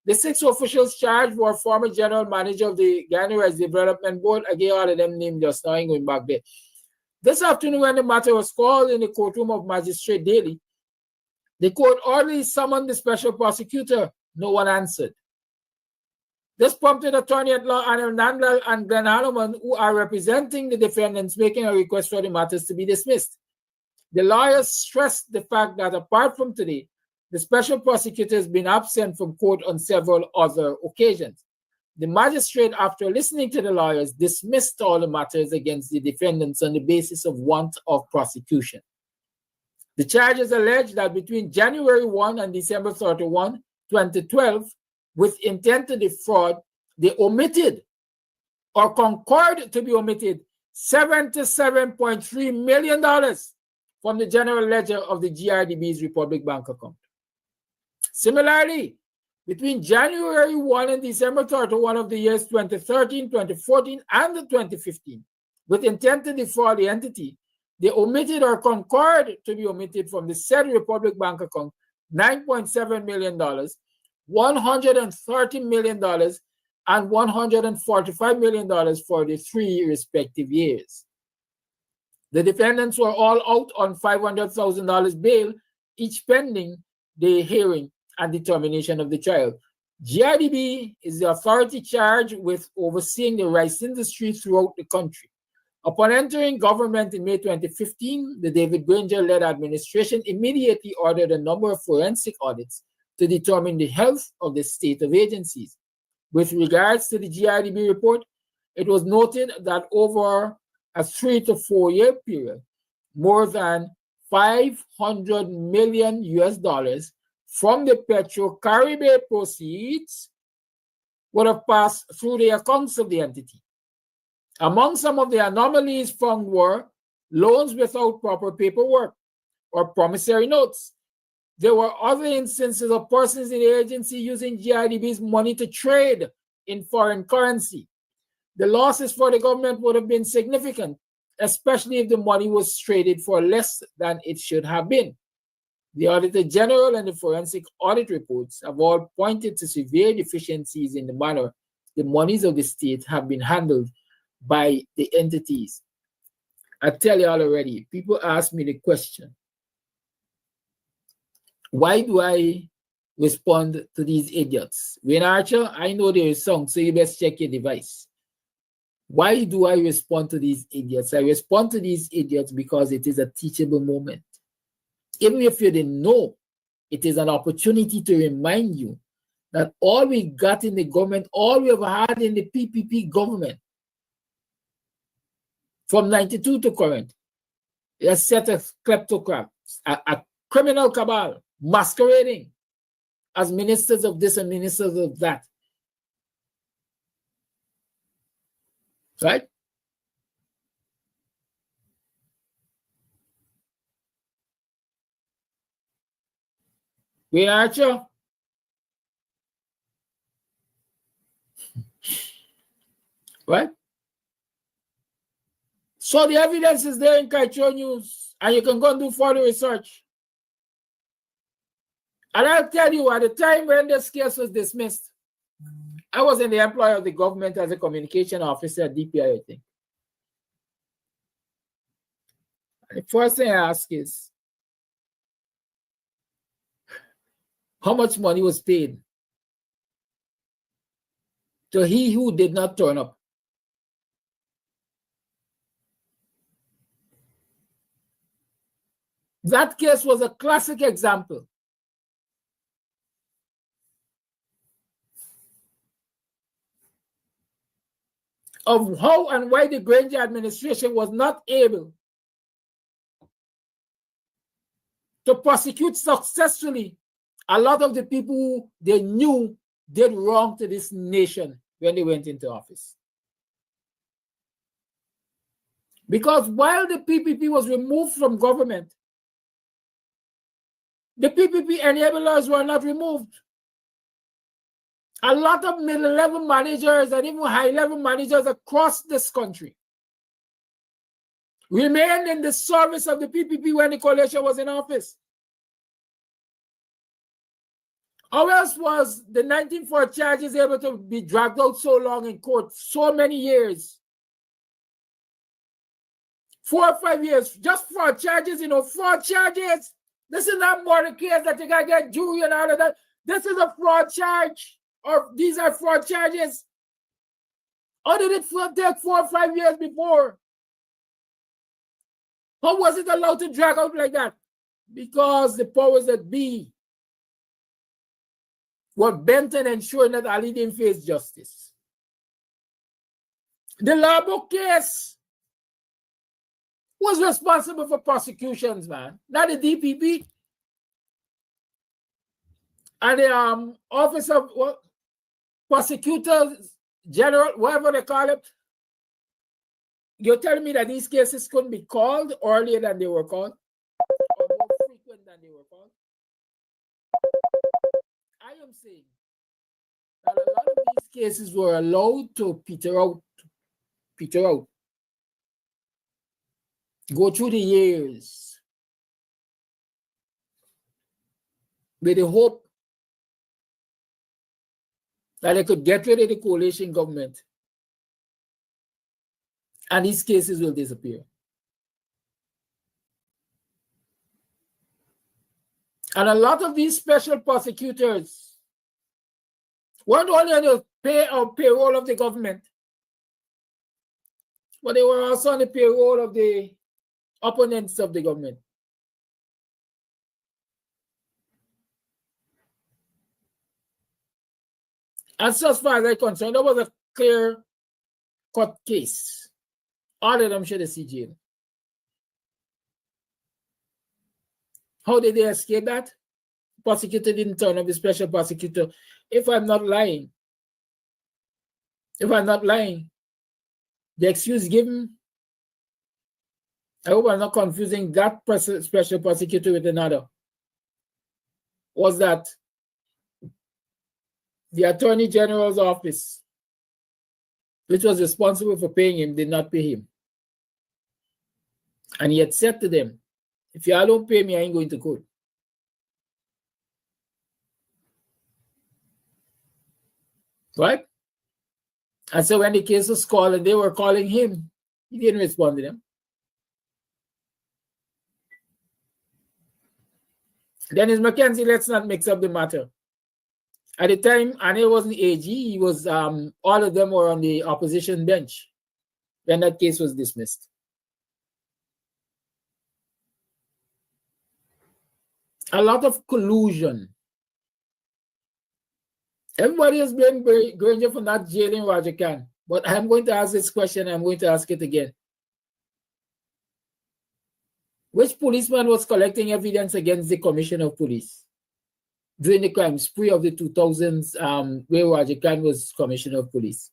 The 6 officials charged were former General Manager of the GUYANESE Development Board. Again, all of them named just now, going back there. This afternoon, when the matter was called in the courtroom of Magistrate Daly, the court orderly summoned the special prosecutor. No one answered. This prompted Attorney at Law Anil Nandlal and Glenn Hanuman, who are representing the defendants, making a request for the matters to be dismissed. The lawyers stressed the fact that apart from today, the special prosecutor has been absent from court on several other occasions. The magistrate, after listening to the lawyers, dismissed all the matters against the defendants on the basis of want of prosecution. The charges allege that between January 1 and December 31, 2012, with intent to defraud, they omitted or concurred to be omitted $77.3 million from the general ledger of the GRDB's Republic Bank account. Similarly, between January 1 and December 31 of the years 2013, 2014, and 2015, with intent to defraud the entity, they omitted or concurred to be omitted from the said Republic Bank account $9.7 million, $130 million, and $145 million for the 3 respective years. The defendants were all out on $500,000 bail, each pending the hearing and determination of the trial. GRDB is the authority charged with overseeing the rice industry throughout the country. Upon entering government in May 2015, the David Granger-led administration immediately ordered a number of forensic audits to determine the health of the state of agencies. With regards to the GRDB report, it was noted that over a 3 to 4 year period, more than $500 million US from the Petro-Caribe proceeds would have passed through the accounts of the entity. Among some of the anomalies found were loans without proper paperwork or promissory notes. There were other instances of persons in the agency using GRDB's money to trade in foreign currency. The losses for the government would have been significant, especially if the money was traded for less than it should have been. The Auditor General and the forensic audit reports have all pointed to severe deficiencies in the manner the monies of the state have been handled by the entities. I tell you all already, people ask me the question, why do I respond to these idiots? Wayne Archer, I know there is some, so you best check your device. Why do I respond to these idiots? I respond to these idiots because it is a teachable moment. Even if you didn't know, it is an opportunity to remind you that all we got in the government, all we ever had in the PPP government, from 92 to current, a set of kleptocrats, a criminal cabal masquerading as ministers of this and ministers of that. Right? Wayne Archer? Right? So the evidence is there in Kaito News, and you can go and do further research. And I'll tell you, at the time when this case was dismissed, I was in the employ of the government as a communication officer at DPI, I think. And the first thing I ask is, how much money was paid to he who did not turn up? That case was a classic example of how and why the Granger administration was not able to prosecute successfully a lot of the people who they knew did wrong to this nation when they went into office. Because while the PPP was removed from government, the PPP enablers were not removed. A lot of middle-level managers and even high-level managers across this country remained in the service of the PPP when the coalition was in office. How else was the 1994 charges able to be dragged out so long in court, so many years? 4 or 5 years, just fraud charges, fraud charges. This is not murder case that you gotta get jury and all of that. This is a fraud charge, or these are fraud charges. How did it take 4 or 5 years before? How was it allowed to drag out like that? Because the powers that be were bent on ensuring that Ali didn't face justice. The law book case was responsible for prosecutions, man, not the DPP. And the Office of Prosecutors General, whatever they call it. You're telling me that these cases couldn't be called earlier than they were called, or more frequent than they were called? I am saying that a lot of these cases were allowed to peter out, go through the years with the hope that they could get rid of the coalition government and these cases will disappear. And a lot of these special prosecutors weren't only on the payroll of the government, but they were also on the payroll of the opponents of the government. And so as far as I'm concerned, that was a clear-cut case. All of them should have seen jail. How did they escape that? Prosecutor didn't turn up, the special prosecutor. If I'm not lying, the excuse given, I hope I'm not confusing that special prosecutor with another, was that the Attorney General's office, which was responsible for paying him, did not pay him. And he had said to them, if y'all don't pay me, I ain't going to court. Right? And so when the case was called and they were calling him, he didn't respond to them. Dennis McKenzie, let's not mix up the matter. At the time, and it wasn't AG, he was, all of them were on the opposition bench when that case was dismissed. A lot of collusion. Everybody has been Granger for not jailing Roger Khan. But I'm going to ask this question, I'm going to ask it again. Which policeman was collecting evidence against the Commissioner of Police during the crime spree of the 2000s, where Roger Khan was Commissioner of Police?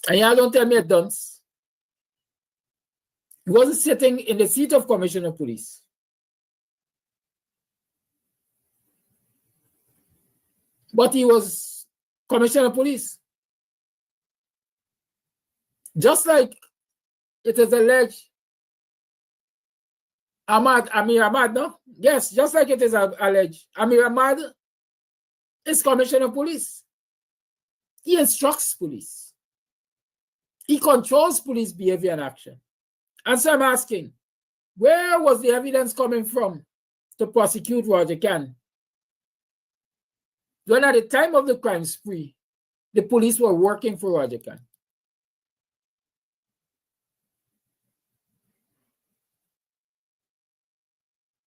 And y'all don't tell me a dunce. He wasn't sitting in the seat of Commissioner of Police. But he was Commissioner of Police. Just like it is alleged, Amir Ahmad, no? Yes, just like it is alleged, Amir Ahmad is Commissioner of Police. He instructs police. He controls police behavior and action. And so I'm asking, where was the evidence coming from to prosecute Roger Khan? When at the time of the crime spree, the police were working for Roger Khan.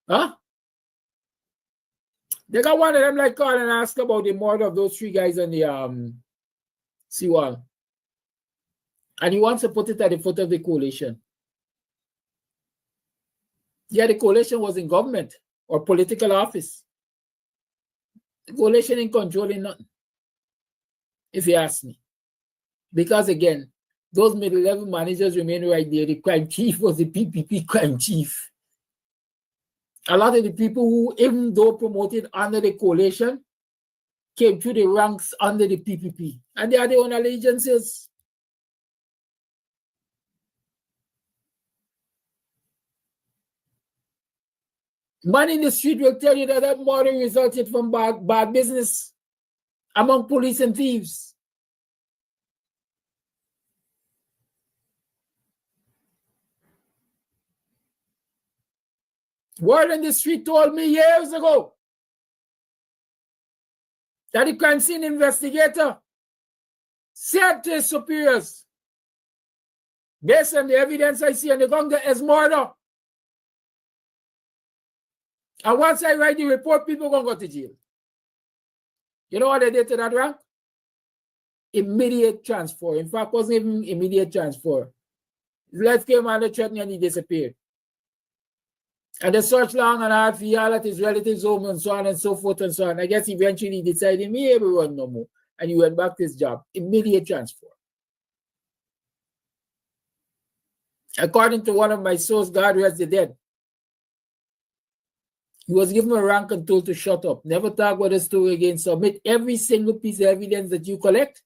Huh? They got one of them like call and ask about the murder of those 3 guys on the seawall. And he wants to put it at the foot of the coalition. Yeah, the coalition was in government or political office. The coalition ain't controlling nothing, if you ask me. Because again, those middle-level managers remain right there. The crime chief was the PPP crime chief. A lot of the people who, even though promoted under the coalition, came through the ranks under the PPP. And they are their own allegiances. Man in the street will tell you that murder resulted from bad business among police and thieves. Word in the street told me years ago that the crime scene investigator said to his superiors, based on the evidence I see on the gun, as murder. And once I write the report, people are going to go to jail. You know what they did to that rank? Immediate transfer. In fact, it wasn't even immediate transfer. His life came under threat and he disappeared. And they searched long and hard for all at his relatives' home and so on and so forth and so on. I guess eventually he decided he never run no more. And he went back to his job. Immediate transfer. According to one of my sources, God rest the dead, he was given a rank and told to shut up. Never talk about the story again. Submit every single piece of evidence that you collect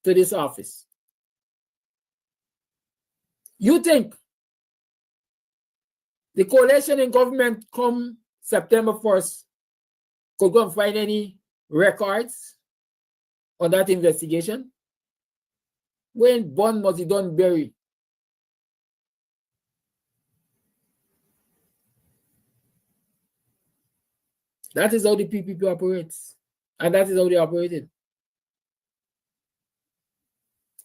to this office. You think the coalition in government come September 1st could go and find any records on that investigation? When bond must be done bury? That is how the PPP operates. And that is how they operated.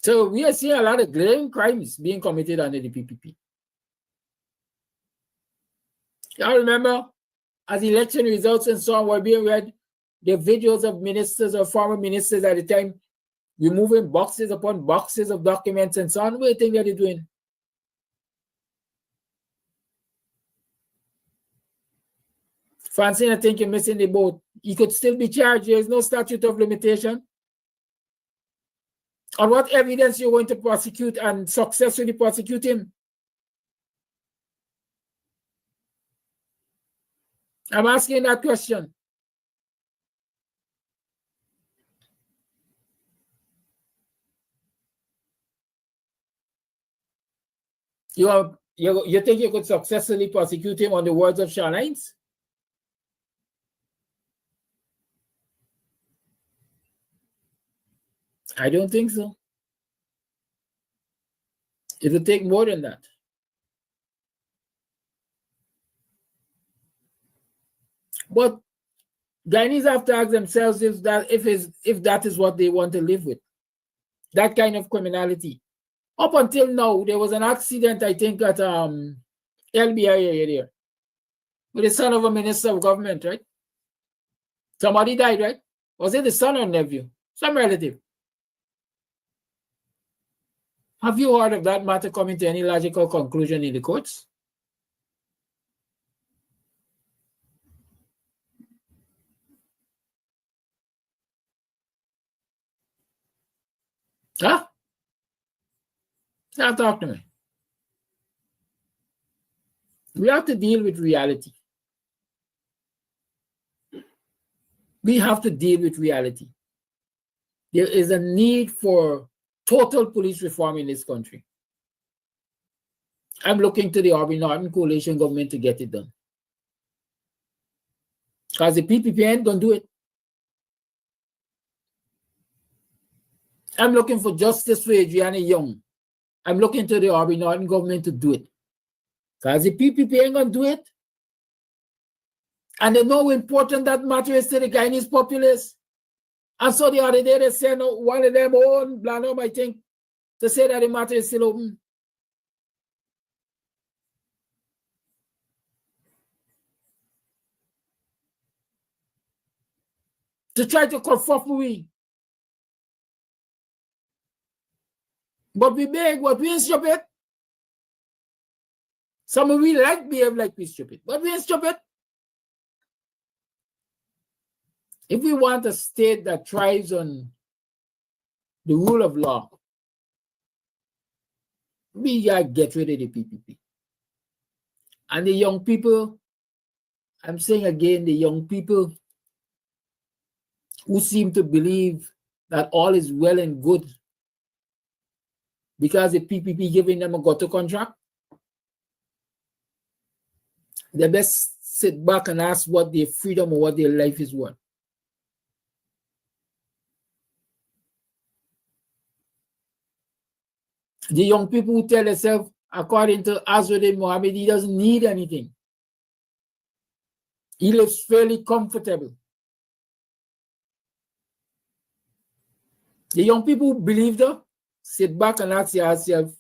So we are seeing a lot of glaring crimes being committed under the PPP. I remember as election results and so on were being read, the videos of ministers or former ministers at the time removing boxes upon boxes of documents and so on. What do you think that they're doing? Francine, I think you're missing the boat. He could still be charged. There is no statute of limitation. On what evidence you're going to prosecute and successfully prosecute him? I'm asking that question. You think you could successfully prosecute him on the words of Sean Hines? I don't think so. It will take more than that. But Guyanese have to ask themselves if that is what they want to live with. That kind of criminality. Up until now, there was an accident, I think, at LBI area there, with the son of a minister of government, right? Somebody died, right? Was it the son or nephew? Some relative. Have you heard of that matter coming to any logical conclusion in the courts? Huh? Now talk to me. We have to deal with reality. We have to deal with reality. There is a need for total police reform in this country. I'm looking to the Aubrey Norton coalition government to get it done. Because the PPP ain't gonna do it. I'm looking for justice for Adriana Young. I'm looking to the Aubrey Norton government to do it. Because the PPP ain't gonna do it. And they know how important that matter is to the Guyanese populace. And so the other day they sent one of them own Blanum, I think, to say that the matter is still open. To try to kerfuffle we. But we beg what we ain't stupid. Some of we behave like we stupid, but we ain't stupid. If we want a state that thrives on the rule of law, We gotta get rid of the PPP. And the young people, I'm saying again, the young people who seem to believe that all is well and good because the PPP giving them a gutter contract, they best sit back and ask what their freedom or what their life is worth. The young people who tell themselves, according to Azruddin Mohammed, he doesn't need anything. He lives fairly comfortable. The young people who believe that, sit back and ask yourself,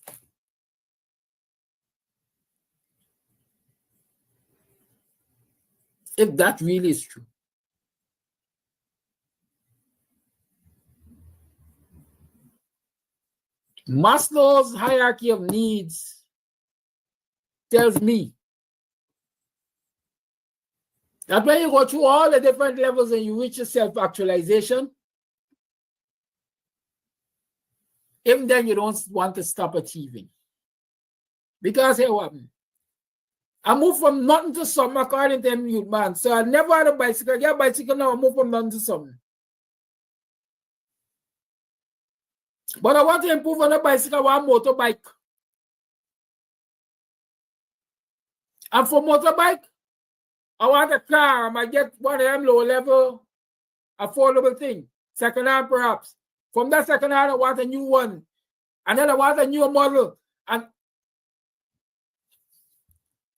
if that really is true. Maslow's hierarchy of needs tells me that when you go through all the different levels and you reach your self-actualization, even then you don't want to stop achieving. Because here what happened? I moved from nothing to something according to him, youth man. So I never had a bicycle. I get a bicycle now, I move from nothing to something. But I want to improve on a bicycle, I want a motorbike. And for motorbike, I want a car. I might get one of them low level, affordable thing. Second hand perhaps. From that second hand, I want a new one. And then I want a new model. And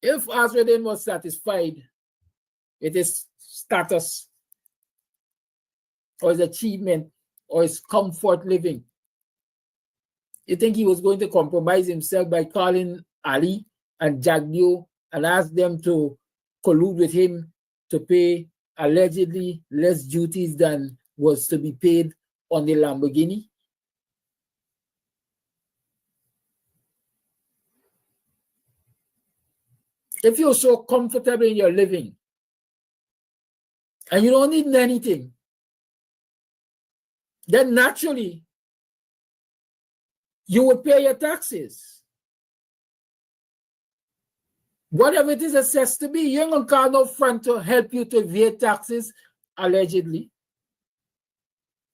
if Azruddin was satisfied with his status or his achievement or his comfort living, you think he was going to compromise himself by calling Ali and Jagdio and ask them to collude with him to pay allegedly less duties than was to be paid on the Lamborghini? If you're so comfortable in your living and you don't need anything, then naturally you will pay your taxes. Whatever it is assessed to be, you ain't gonna call no friend to help you to evade taxes, allegedly.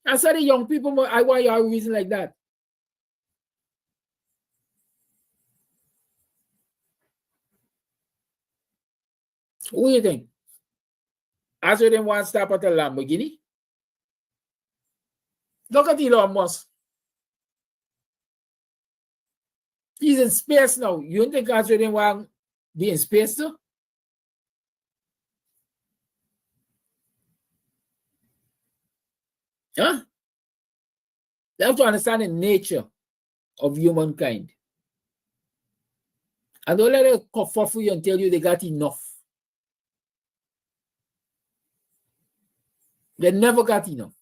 I said the young people, I want you a reason like that. Who do you think? Azruddin want to stop at a Lamborghini? Look at Elon Musk. He's in space now. You don't think Azruddin want to be in space too? Huh? They have to understand the nature of humankind. And don't let them comfort you and tell you they got enough. They never got enough.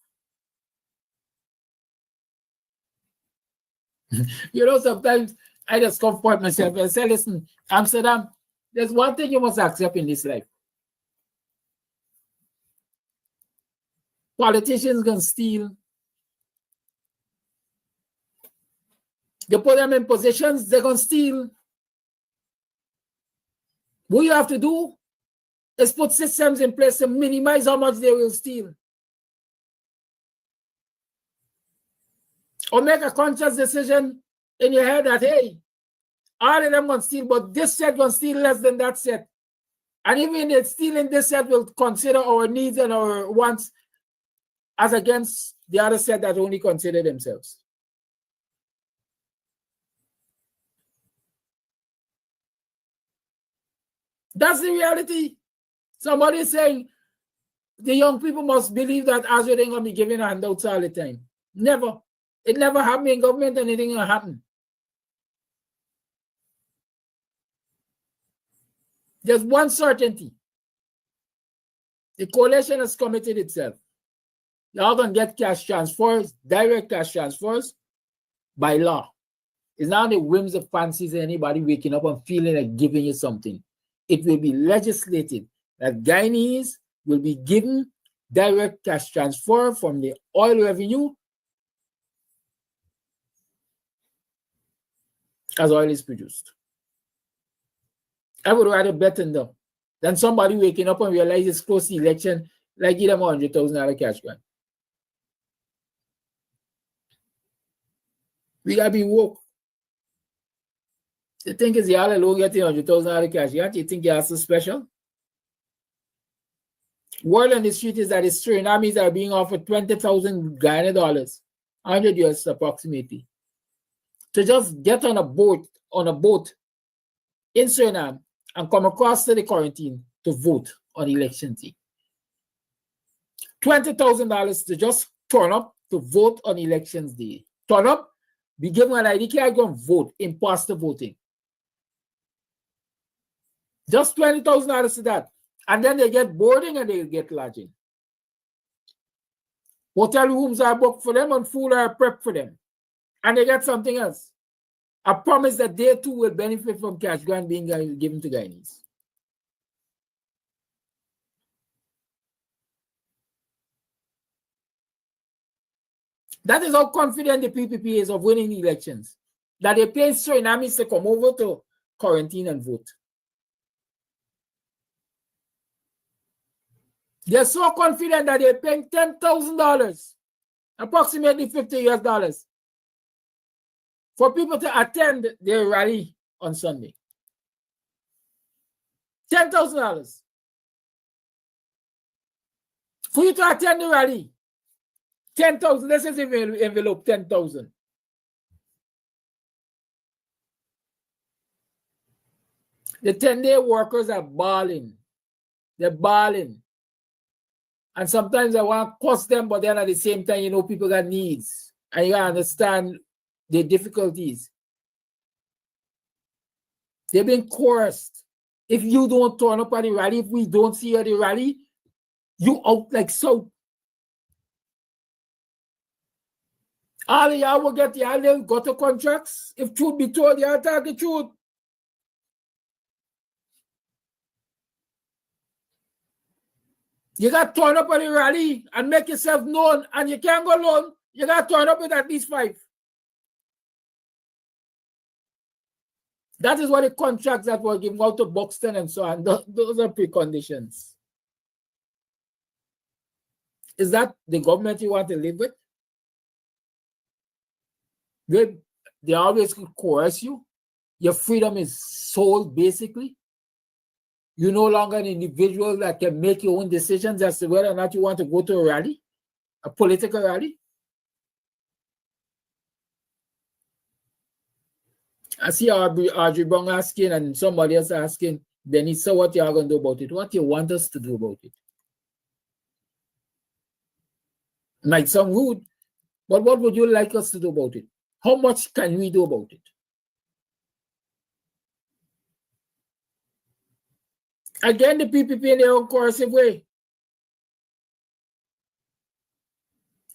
You know, sometimes I just comfort myself and say, listen, Amsterdam, there's one thing you must accept in this life. Politicians can steal. They put them in positions, they can steal. What you have to do is put systems in place to minimize how much they will steal. Or make a conscious decision in your head that, hey, all of them going to steal, but this set going to steal less than that set. And even if stealing this set will consider our needs and our wants as against the other set that only consider themselves. That's the reality. Somebody is saying the young people must believe that Azruddin ain't going to be giving handouts all the time. Never. It never happened in government, anything will happen. There's one certainty. The coalition has committed itself. Y'all gonna get cash transfers, direct cash transfers, by law. It's not the whims of fancies of anybody waking up and feeling like giving you something. It will be legislated that Guyanese will be given direct cash transfer from the oil revenue as oil is produced. I would rather bet on them than somebody waking up and realize it's close to the election, like give them $100,000 cash grant. We gotta be woke. You think it's y'all alone getting $100,000 cash grant? You think you're so special? Word on the street is that it's Surinamis are being offered 20,000 Guyana dollars, 100 US approximately, to just get on a boat in Suriname and come across to the quarantine to vote on election day. $20,000 to just turn up to vote on elections day. Turn up, be given an ID card, go and vote, imposter voting. Just $20,000 to that. And then they get boarding and they get lodging. Hotel rooms are booked for them and food are prepped for them. And they get something else. A promise that they too will benefit from cash grant being given to Guyanese. That is how confident the PPP is of winning elections. That they pay Surinamis to come over to quarantine and vote. They're so confident that they're paying $10,000, approximately $50 US, for people to attend their rally on Sunday. $10,000 for you to attend the rally. 10,000. This is envelope 10,000. The 10-day workers are balling. They're balling. And sometimes I want to cost them, but then at the same time, you know, people got needs. And you got to understand the difficulties. They've been coerced. If you don't turn up at the rally, if we don't see you at the rally, you out like so. All of y'all will get y'all little gutter contracts. If truth be told, y'all tell the truth. You got to turn up at the rally and make yourself known, and you can't go alone. You got to turn up with at least 5. That is what the contracts that were given out to Buxton and so on. Those are preconditions. Is that the government you want to live with? They always coerce you. Your freedom is sold, basically. You're no longer an individual that can make your own decisions as to whether or not you want to go to a rally, a political rally. I see Audrey Brown asking and somebody else asking, Denise, so what you are going to do about it? What you want us to do about it? Might sound rude, but what would you like us to do about it? How much can we do about it? Again, the PPP in their own coercive way.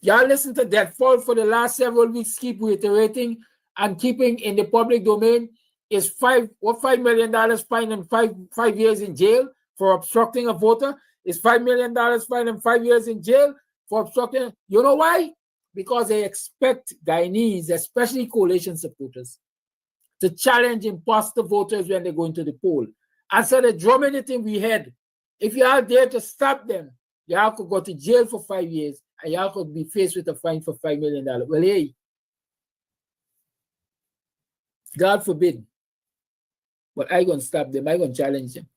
Y'all listen to that fault for the last several weeks, keep reiterating and keeping in the public domain is $5 million fine and 5 years in jail for obstructing a voter. Is $5 million fine and 5 years in jail for obstructing. You know why? Because they expect Guyanese, especially coalition supporters, to challenge imposter voters when they go into the poll. And so they're drumming it in we head. If you are there to stop them, you all could go to jail for 5 years and you all could be faced with a fine for $5 million. Well, hey, God forbid. But I'm going to stop them. I'm going to challenge them.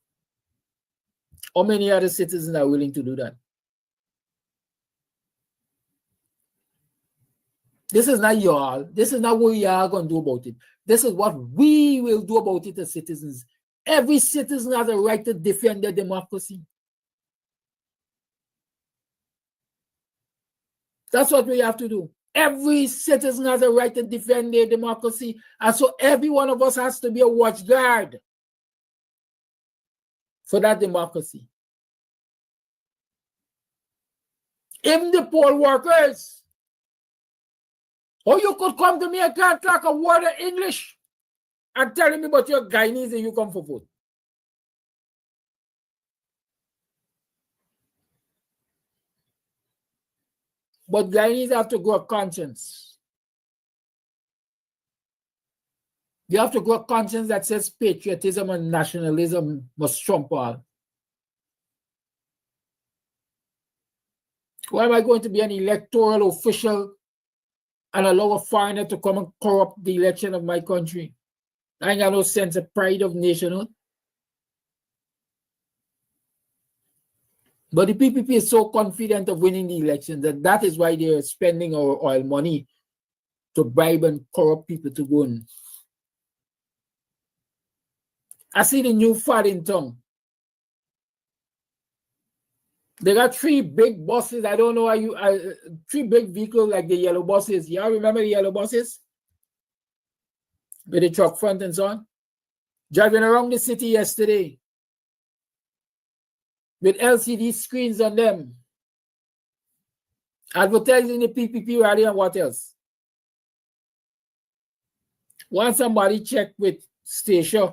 How many other citizens are willing to do that? This is not y'all. This is not what you are going to do about it. This is what we will do about it as citizens. Every citizen has a right to defend their democracy. That's what we have to do. Every citizen has a right to defend their democracy. And so every one of us has to be a watchguard for that democracy. Even the poll workers. Or you could come to me and can't talk a word of English and telling me about your Guyanese and you come for vote. But Guyanese have to grow a conscience. You have to grow a conscience that says patriotism and nationalism must trump all. Why am I going to be an electoral official and allow a foreigner to come and corrupt the election of my country? I ain't got no sense of pride of nationhood. But the PPP is so confident of winning the election that is why they're spending our oil money to bribe and corrupt people to go in. I see the new fad in town. They got 3 big buses. I don't know how you 3 big vehicles like the yellow buses. Y'all remember the yellow buses? With the truck front and so on. Driving around the city yesterday with LCD screens on them, advertising the PPP rally and what else. Once somebody check with Station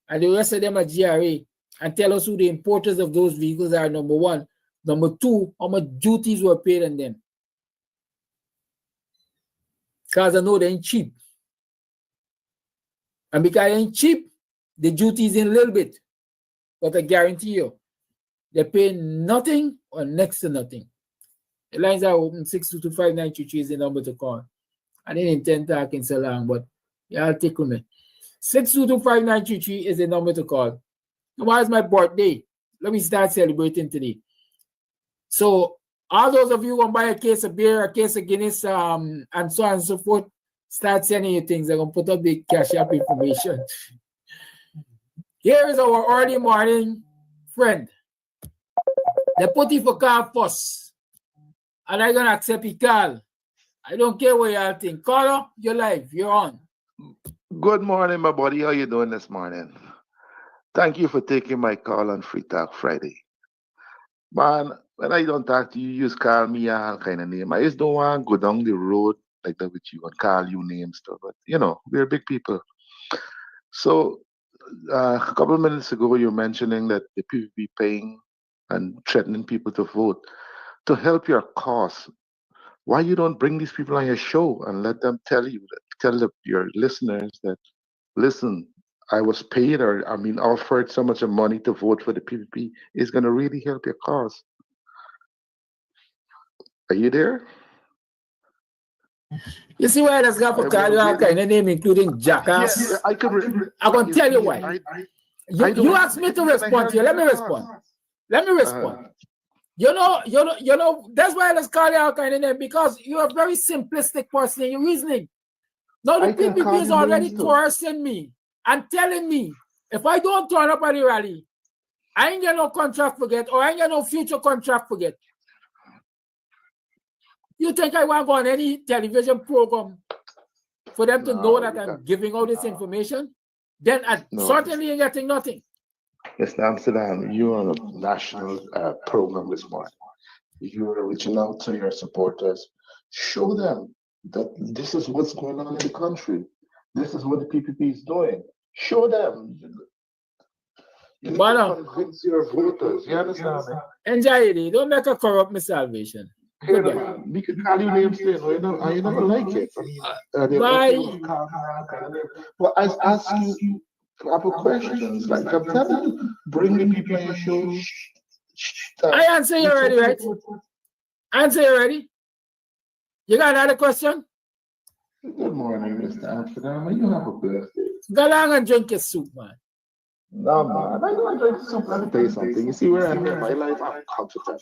and the rest of them at GRA and tell us who the importers of those vehicles are, number one. Number two, how much duties were paid on them. Because I know they ain't cheap. And because they ain't cheap, the duties in a little bit. But I guarantee you, they pay nothing or next to nothing. The lines are open. 6225933 is the number to call. I didn't intend talking so long, but y'all tickle me. 6225933 is the number to call. Tomorrow is my birthday. Let me start celebrating today. So all those of you who want to buy a case of beer, a case of Guinness, and so on and so forth, start sending you things. I'm going to put up the cash app information. Here is our early morning friend. They put it for call first. And I'm going to accept it call. I don't care what y'all think. Caller, you're live. You're on. Good morning, my buddy. How you doing this morning? Thank you for taking my call on Free Talk Friday. Man, when I don't talk to you, you just call me all kind of name. I just don't want to go down the road like that with you and call you names stuff. But you know, we're big people. So a couple of minutes ago, you were mentioning that the people be paying and threatening people to vote to help your cause. Why you don't bring these people on your show and let them tell you that, your listeners that, listen, I was paid or offered so much of money to vote for the PPP is going to really help your cause. Are you there? You see why that's got for call you all kind of name, including jackass? Yeah, I could. I'm going to tell you why. You asked me to respond to you. Let me respond. You know, that's why let's call you all kind of name, because you're a very simplistic person in your reasoning. Now the PPP is already coercing me and telling me if I don't turn up at the rally, I ain't get no contract forget, or I ain't get no future contract forget. You think I want to go on any television program for them to know that I'm giving out this information? Then I certainly ain't getting nothing. Mr. Amsterdam, you're on a national program this morning. You're reaching out to your supporters. Show them that this is what's going on in the country. This is what the PPP is doing. Show them. You need to convince your voters. You understand me? Anxiety, don't make a corrupt my salvation. We can call you names there. I never like it. Well, I ask you proper questions. Like I'm telling you, bring the people on your show. I answer you already, right? Answer you already. You got another question? Good morning, Mr. Amsterdam. You have a birthday. Go along and drink your soup, man. No, man. I don't drink soup. Let me tell you something. You see where I'm in my life, I'm comfortable.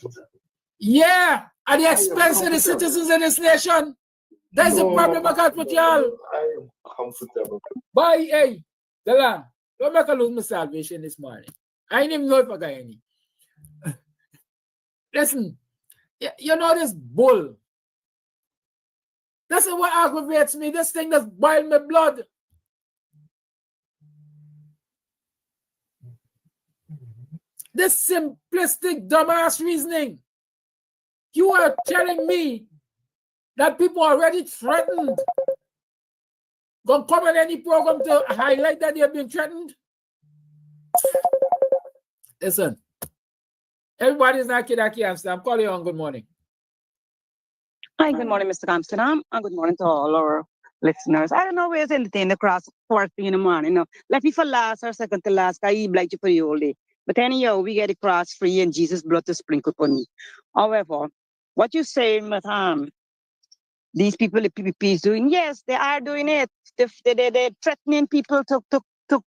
Yeah, at the expense of the citizens of this nation. That's the problem I got with y'all. I am comfortable. Bye, hey, Galang, don't make a lose my salvation this morning. I ain't even know if I got any. Listen, you know this bull. This is what aggravates me. This thing that's boiling my blood. This simplistic, dumbass reasoning. You are telling me that people are already threatened. Gonna come on any program to highlight that they're being threatened? Listen, everybody's not Kidaki Amsterdam. I'm calling you on. Good morning. Hi, good morning, Mr. Amsterdam, and good morning to all our listeners. I don't know where's entertain the cross first thing in the morning. Let me for last or second to last. I like you for you all day. But anyhow, we get the cross free and Jesus' blood to sprinkle upon me. However, what you say, these people, the PPP is doing, yes, they are doing it. They're threatening people to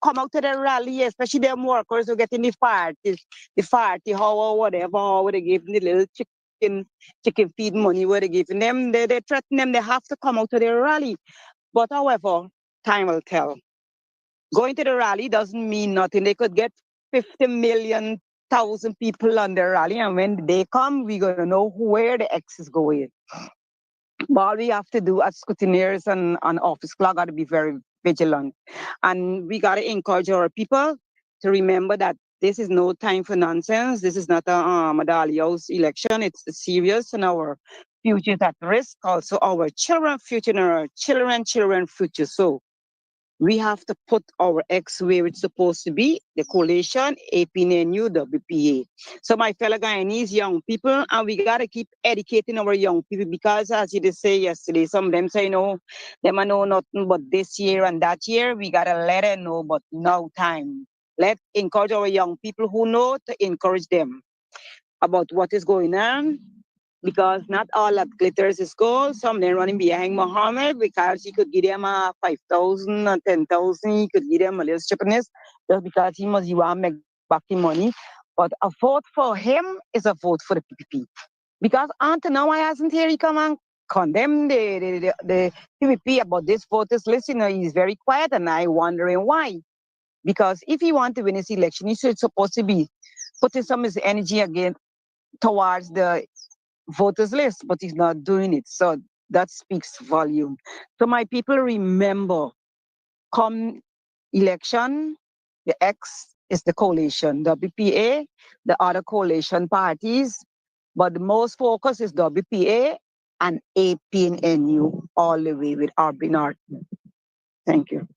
come out to the rally, especially them workers who get in the fire, the how or whatever, where they give them the little chicken feed money, where they give them, they threaten them, they have to come out to the rally. But however, time will tell. Going to the rally doesn't mean nothing. They could get 50 million thousand people on the rally, and when they come, we're gonna know where the X is going. But all we have to do as scrutineers and office clerk got to be very vigilant. And we got to encourage our people to remember that this is no time for nonsense. This is not a Dolly House election. It's serious and our future is at risk. Also, our children's future and our children's future. So we have to put our X where it's supposed to be, the coalition, APNU, WPA. So my fellow Guyanese, young people, and we got to keep educating our young people because as you did say yesterday, some of them say, no, them I know nothing but this year and that year. We got to let them know, but no time. Let's encourage our young people who know to encourage them about what is going on. Because not all that glitters is gold. Some they're running behind Muhammad because he could give them 5,000 or 10,000. He could give them a little stupidness just because he want to make back the money. But a vote for him is a vote for the PPP. Because until now, I hasn't heard he come and condemn the PPP about this voters list. He's very quiet, and I wondering why. Because if he want to win his election, he should supposed to be putting some of his energy again towards the voters list, but he's not doing it. So that speaks volume. So my people, remember, come election, the X is the coalition, WPA, the other coalition parties, but the most focus is WPA and APNU all the way with Arbin Norton. Thank you.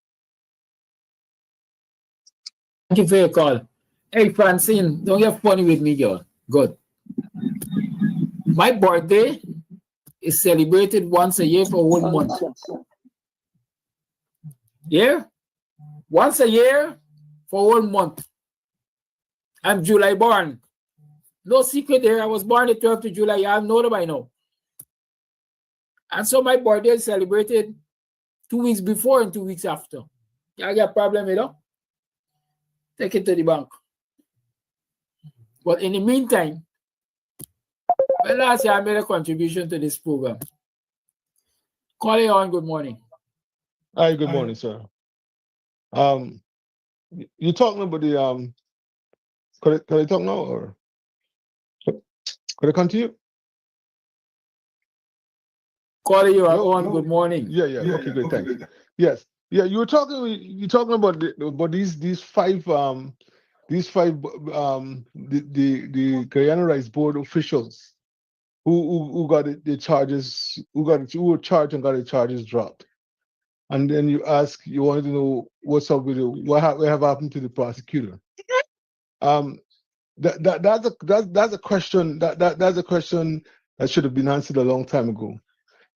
Thank you for your call. Hey, Francine, don't get funny with me, girl. Good. My birthday is celebrated once a year for 1 month. Yeah? Once a year for 1 month. I'm July born. No secret there. I was born the 12th of July. Y'all know them by now. And so my birthday is celebrated 2 weeks before and 2 weeks after. Y'all got a problem, Take it to the bank. But in the meantime, well, last year I made a contribution to this program. Call you on. Good morning. Hi, good morning, sir. You're talking about the could I talk now or could I continue? Call you on. Good morning. Yeah. Okay, good. Thanks. Yes. Yeah, you're talking about these five the Guyana Rice Board officials who got the charges, who were charged and got the charges dropped. And then you wanted to know what's up with what have happened to the prosecutor. That's a question that's a question that should have been answered a long time ago.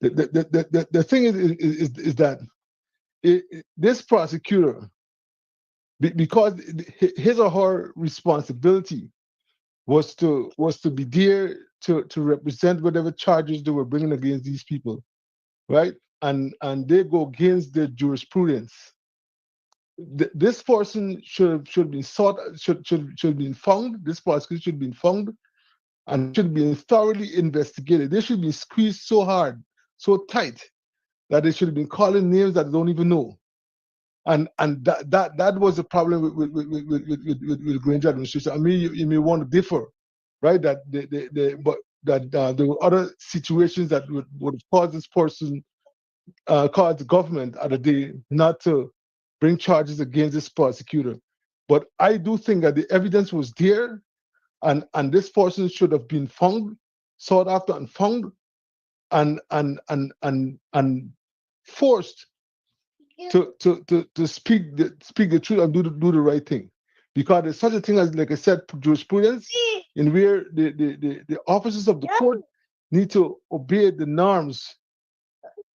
The thing is that this prosecutor, because his or her responsibility was to be there to represent whatever charges they were bringing against these people, right? And they go against the jurisprudence. This person should be found. This prosecutor should be found and should be thoroughly investigated. They should be squeezed so hard, so tight, that they should have been calling names that they don't even know. And that was the problem with Granger administration. I mean, you may want to differ, right? That there were other situations that would cause this person, cause the government at the day not to bring charges against this prosecutor. But I do think that the evidence was there, and this person should have been found, sought after, and found, and forced to speak the truth and do the right thing, because there's such a thing as, like I said, jurisprudence, in where the officers of the court need to obey the norms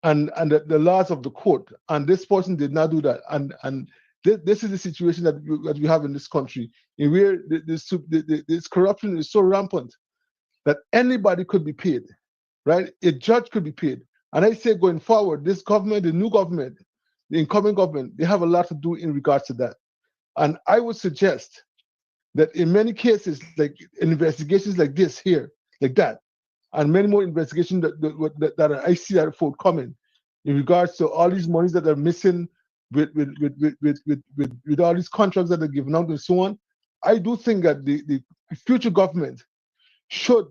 and the laws of the court. And this person did not do that. And this is the situation that we have in this country, in where this corruption is so rampant that anybody could be paid, right? A judge could be paid. And I say going forward, this government, the new government, the incoming government, they have a lot to do in regards to that. And I would suggest that in many cases, like investigations like this here, like that, and many more investigations that I see that forthcoming in regards to all these monies that are missing with all these contracts that are given out and so on, I do think that the future government should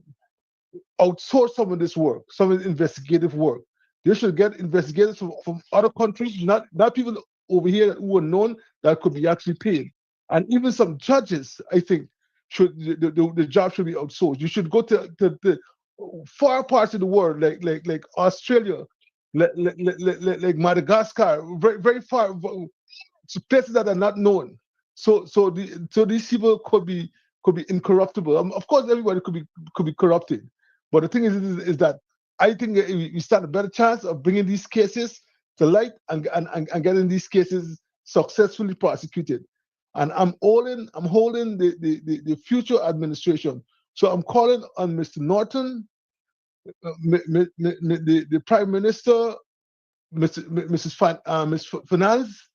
outsource some of this work, some of the investigative work. They should get investigators from other countries, not people over here who are known that could be actually paid. And even some judges, I think, should the job should be outsourced. You should go to far parts of the world, like Australia, like Madagascar, very very far, places that are not known. So these people could be incorruptible. Of course, everybody could be corrupted, but the thing is that I think we stand a better chance of bringing these cases to light and getting these cases successfully prosecuted. And I'm holding the future administration. So I'm calling on Mr. Norton, the Prime Minister, Ms. Finance.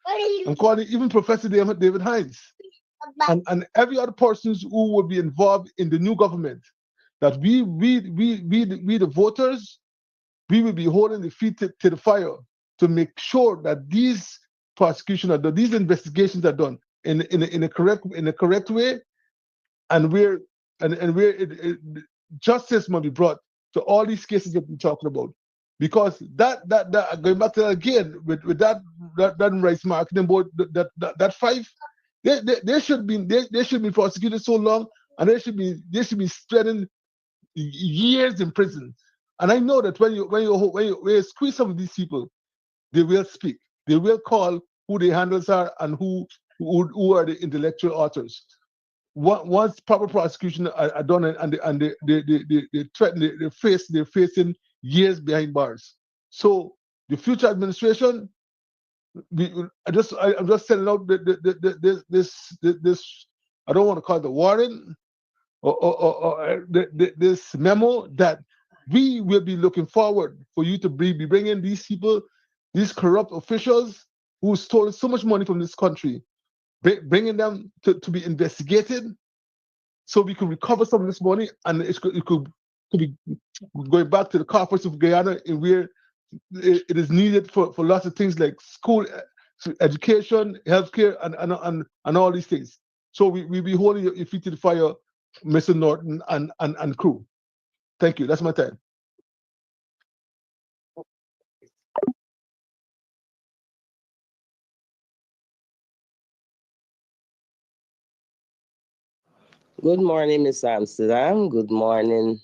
I'm calling even Professor David Hines and every other person who will be involved in the new government. That we the voters, we will be holding the feet to the fire to make sure that these prosecutions are done, these investigations are done in a correct way, and where justice must be brought to all these cases that we're talking about. Because that going back to that again with that rights marketing board, that 5, they should be prosecuted so long, and they should be spending years in prison. And I know that when you squeeze some of these people, they will speak. They will call who the handlers are and who are the intellectual authors. Once proper prosecution are done and they threaten, they're facing years behind bars. So the future administration, I'm just sending out this. I don't want to call it the warning or this memo that we will be looking forward for you to be bringing these people, these corrupt officials who stole so much money from this country, bringing them to be investigated, so we can recover some of this money, and it could be going back to the coffers of Guyana, in where it is needed for lots of things like school, education, healthcare, and all these things. So we be holding your feet to the fire, Mr. Norton and crew. Thank you. That's my time. Good morning, Miss Amsterdam. Good morning,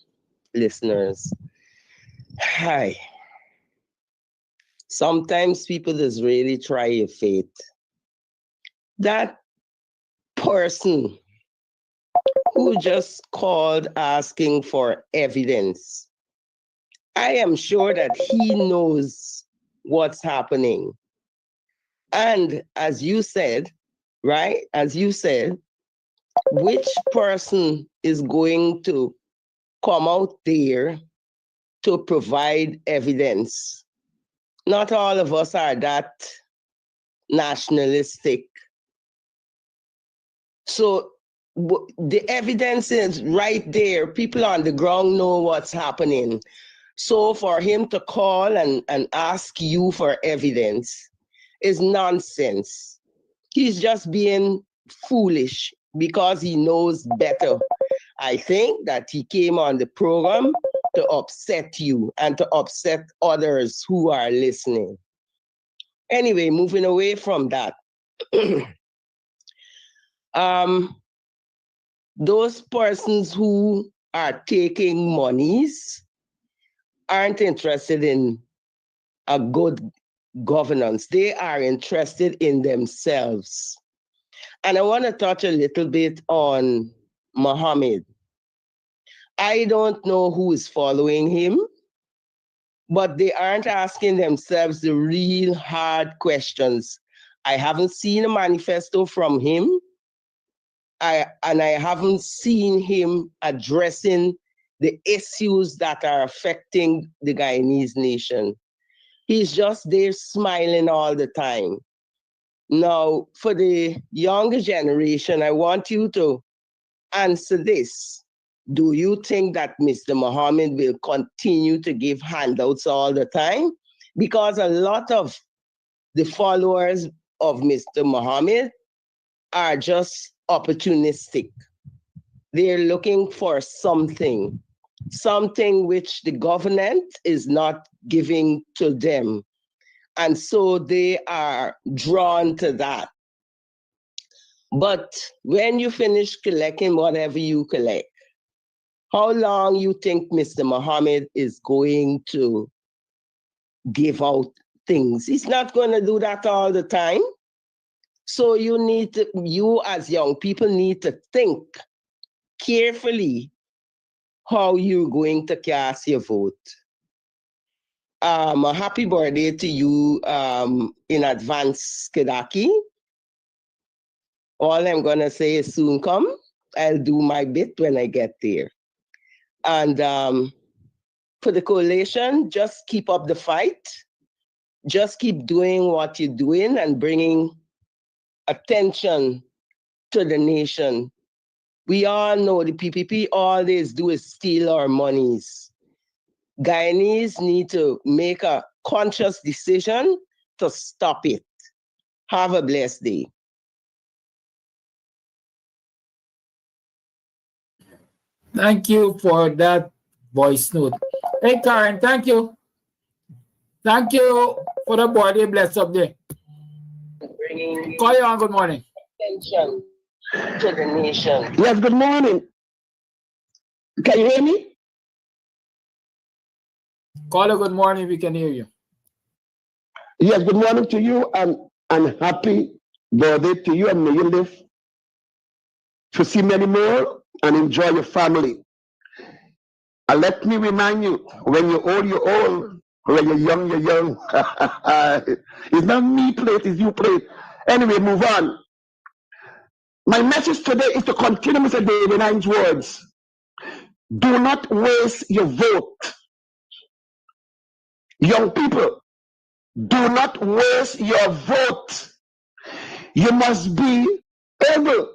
listeners. Hi. Sometimes people just really try your fate. That person who just called asking for evidence, I am sure that he knows what's happening. And as you said, right? As you said, which person is going to come out there to provide evidence? Not all of us are that nationalistic. So the evidence is right there. People on the ground know what's happening. So for him to call and ask you for evidence is nonsense. He's just being foolish because he knows better. I think that he came on the program to upset you and to upset others who are listening. Anyway, moving away from that. Those persons who are taking monies aren't interested in a good governance. They are interested in themselves. And I want to touch a little bit on Mohammed. I don't know who is following him. but they aren't asking themselves the real hard questions. I haven't seen a manifesto from him. I haven't seen him addressing the issues that are affecting the Guyanese nation. He's just there smiling all the time. Now, for the younger generation, I want you to answer this. Do you think that Mr. Mohammed will continue to give handouts all the time? Because a lot of the followers of Mr. Mohammed are just opportunistic. They're looking for something which the government is not giving to them. And so they are drawn to that. But when you finish collecting whatever you collect, how long you think Mr. Mohammed is going to give out things? He's not going to do that all the time. So you as young people need to think carefully how you're going to cast your vote. A happy birthday to you in advance, Kedaki. All I'm going to say is soon come. I'll do my bit when I get there. And for the coalition, just keep up the fight. Just keep doing what you're doing and bringing attention to the nation. We all know the PPP, all they do is steal our monies. Guyanese need to make a conscious decision to stop it. Have a blessed day. Thank you for that voice note. Hey, Karen, thank you. Thank you for the body bless up there. Call you on, good morning. Attention to the nation. Yes, good morning. Can you hear me? Caller, good morning. We can hear you. Yes, good morning to you and happy birthday to you, and may you live to see many more and enjoy your family. And let me remind you, when you're old, you're old. When you're young, you're young. It's not me plate, it's you plate. Anyway, move on. My message today is to continue Mr. David Hine's words. Do not waste your vote. Young people, do not waste your vote. You must be able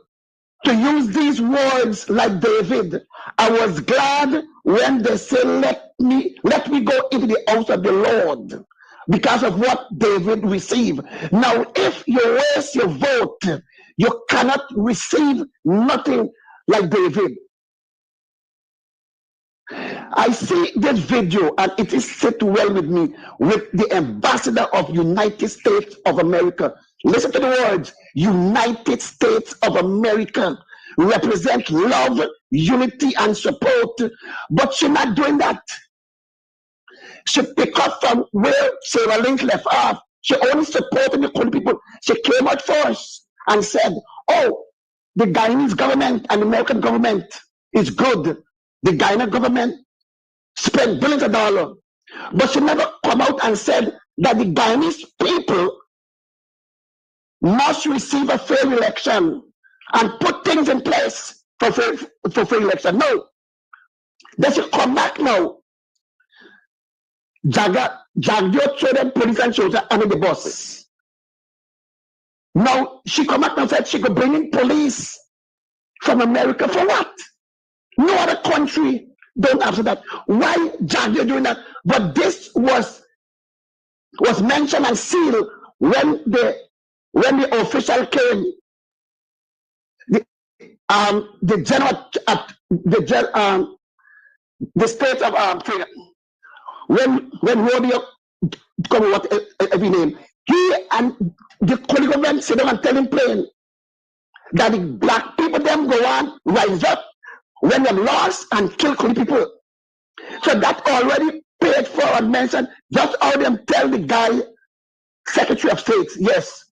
to use these words like David. I was glad when they said, let me go into the house of the Lord, because of what David received. Now, if you waste your vote, you cannot receive nothing like David. I see this video, and it is set well with me, with the ambassador of United States of America. Listen to the words. United States of America represent love, unity, and support, but she's not doing that. She picked up from where Sarah Lynch left off. She only supported the Kodi people. She came out first and said, oh, the Guyanese government and the American government is good. The Guyanese government spent billions of dollars. But she never come out and said that the Guyanese people must receive a fair election and put things in place for fair election. No. They should come back now. Jagdio traded police and soldiers under the bus. Now she come back and said she could bring in police from America for what? No other country don't answer that. Why Jagdio doing that? But this was mentioned and sealed when the official came. The general the state of when Rodeo come what every name, he and the Kodi government sit down and tell him plain that the black people them go on rise up when they lost and kill Kodi people. So that already paid for and mentioned. Just how them tell the guy, Secretary of State, yes,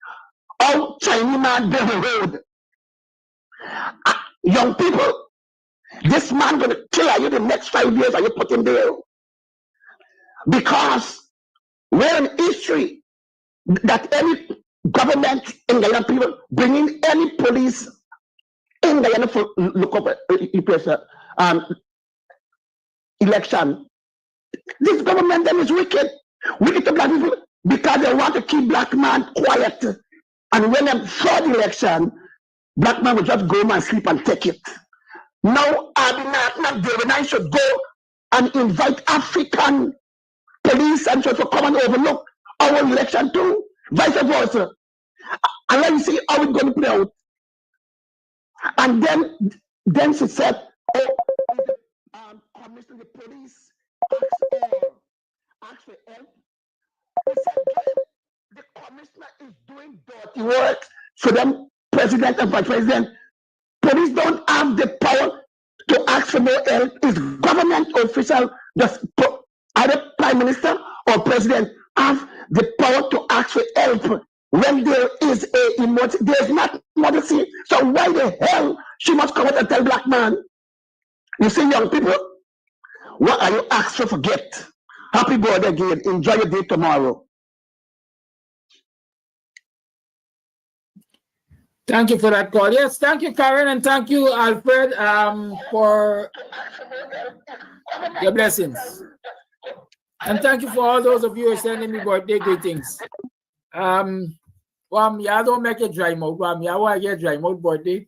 how Chinese man build a road. Young people, this man gonna kill you the next 5 years and you put him there. because we're in history that any government in Guyana, people bringing any police in Guyana for look up election. This government then is wicked. Wicked to black people because they want to keep black man quiet. And when they saw the election, black man will just go home and sleep and take it. Now, I should go and invite African police and to come and overlook our election too, vice versa. And let me see how it's going to play out. And then she said, Commissioner, the police asked for help. He said, the commissioner is doing dirty work for them, president and vice president. Police don't have the power to ask for more help. It's government official, either prime minister or president, have the power to ask for help when there is a emergency. There's not emergency. So why the hell she must come out and tell black man? You see, young people, what are you asking for gift? Happy birthday again. Enjoy your day tomorrow. Thank you for that call. Yes, thank you, Karen, and thank you, Alfred, for your blessings. And thank you for all those of you who are sending me birthday greetings. Well, y'all don't make it dry mouth. Well, y'all want to get dry mouth birthday.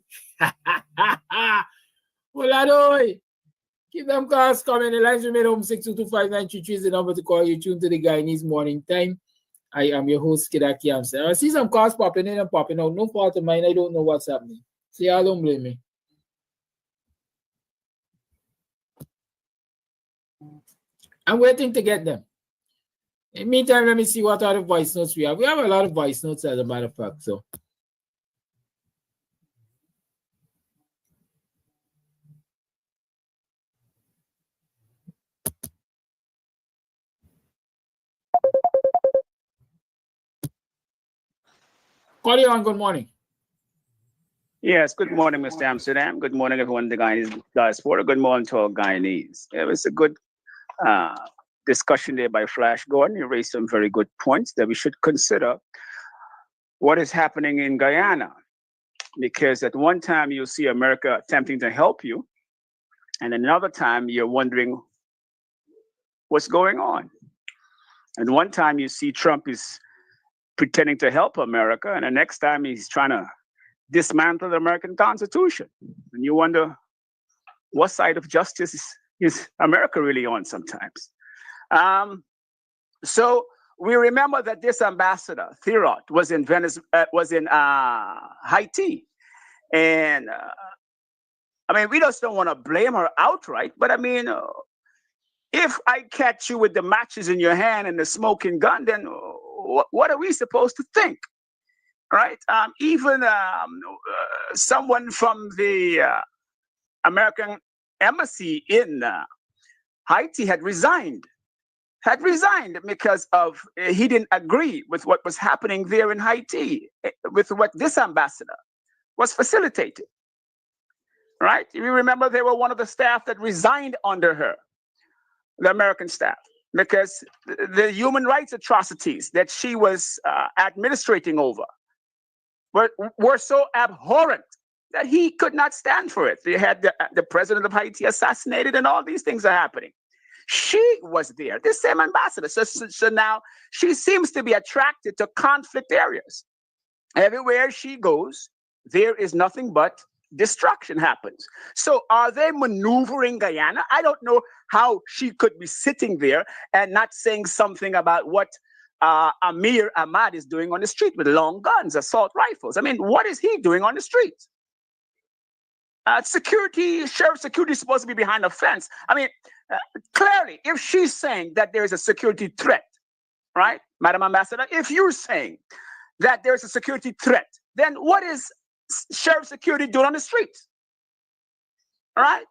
Well, I don't. Keep them calls coming. The lines remain home. 6225933 is the number to call. You tune to the Guyanese Morning Time. I am your host, Kidaki Amsa. I see some calls popping in and popping out. No fault of mine. I don't know what's happening. So y'all don't blame me. I'm waiting to get them. In the meantime, let me see what other voice notes we have. We have a lot of voice notes, as a matter of fact. So. Call you on. Good morning. Yes, good morning, Mr. Amsterdam. Good morning, everyone in the Guyanese diaspora. Good morning to our Guyanese. It was a good discussion there by Flash Gordon. You raised some very good points that we should consider what is happening in Guyana. Because at one time you see America attempting to help you, and another time you're wondering what's going on. And one time you see Trump is pretending to help America, and the next time he's trying to dismantle the American Constitution. And you wonder, what side of justice is America really on sometimes? So we remember that this ambassador, Thirot, was in Haiti. And I mean, we just don't want to blame her outright, but I mean, if I catch you with the matches in your hand and the smoking gun, then what are we supposed to think? Right? Even someone from the American embassy in Haiti had resigned because of he didn't agree with what was happening there in Haiti, with what this ambassador was facilitating. Right? You remember they were one of the staff that resigned under her, the American staff, because the human rights atrocities that she was administrating over were so abhorrent that he could not stand for it. They had the president of Haiti assassinated, and all these things are happening. She was there, this same ambassador. So now she seems to be attracted to conflict areas. Everywhere she goes, there is nothing but destruction happens. So are they maneuvering Guyana? I don't know how she could be sitting there and not saying something about what Amir Ahmad is doing on the street with long guns, assault rifles. I mean, what is he doing on the street? Sheriff security is supposed to be behind a fence. I mean, clearly, if she's saying that there is a security threat, right, Madam Ambassador, if you're saying that there's a security threat, then what is sheriff security doing on the streets? All right?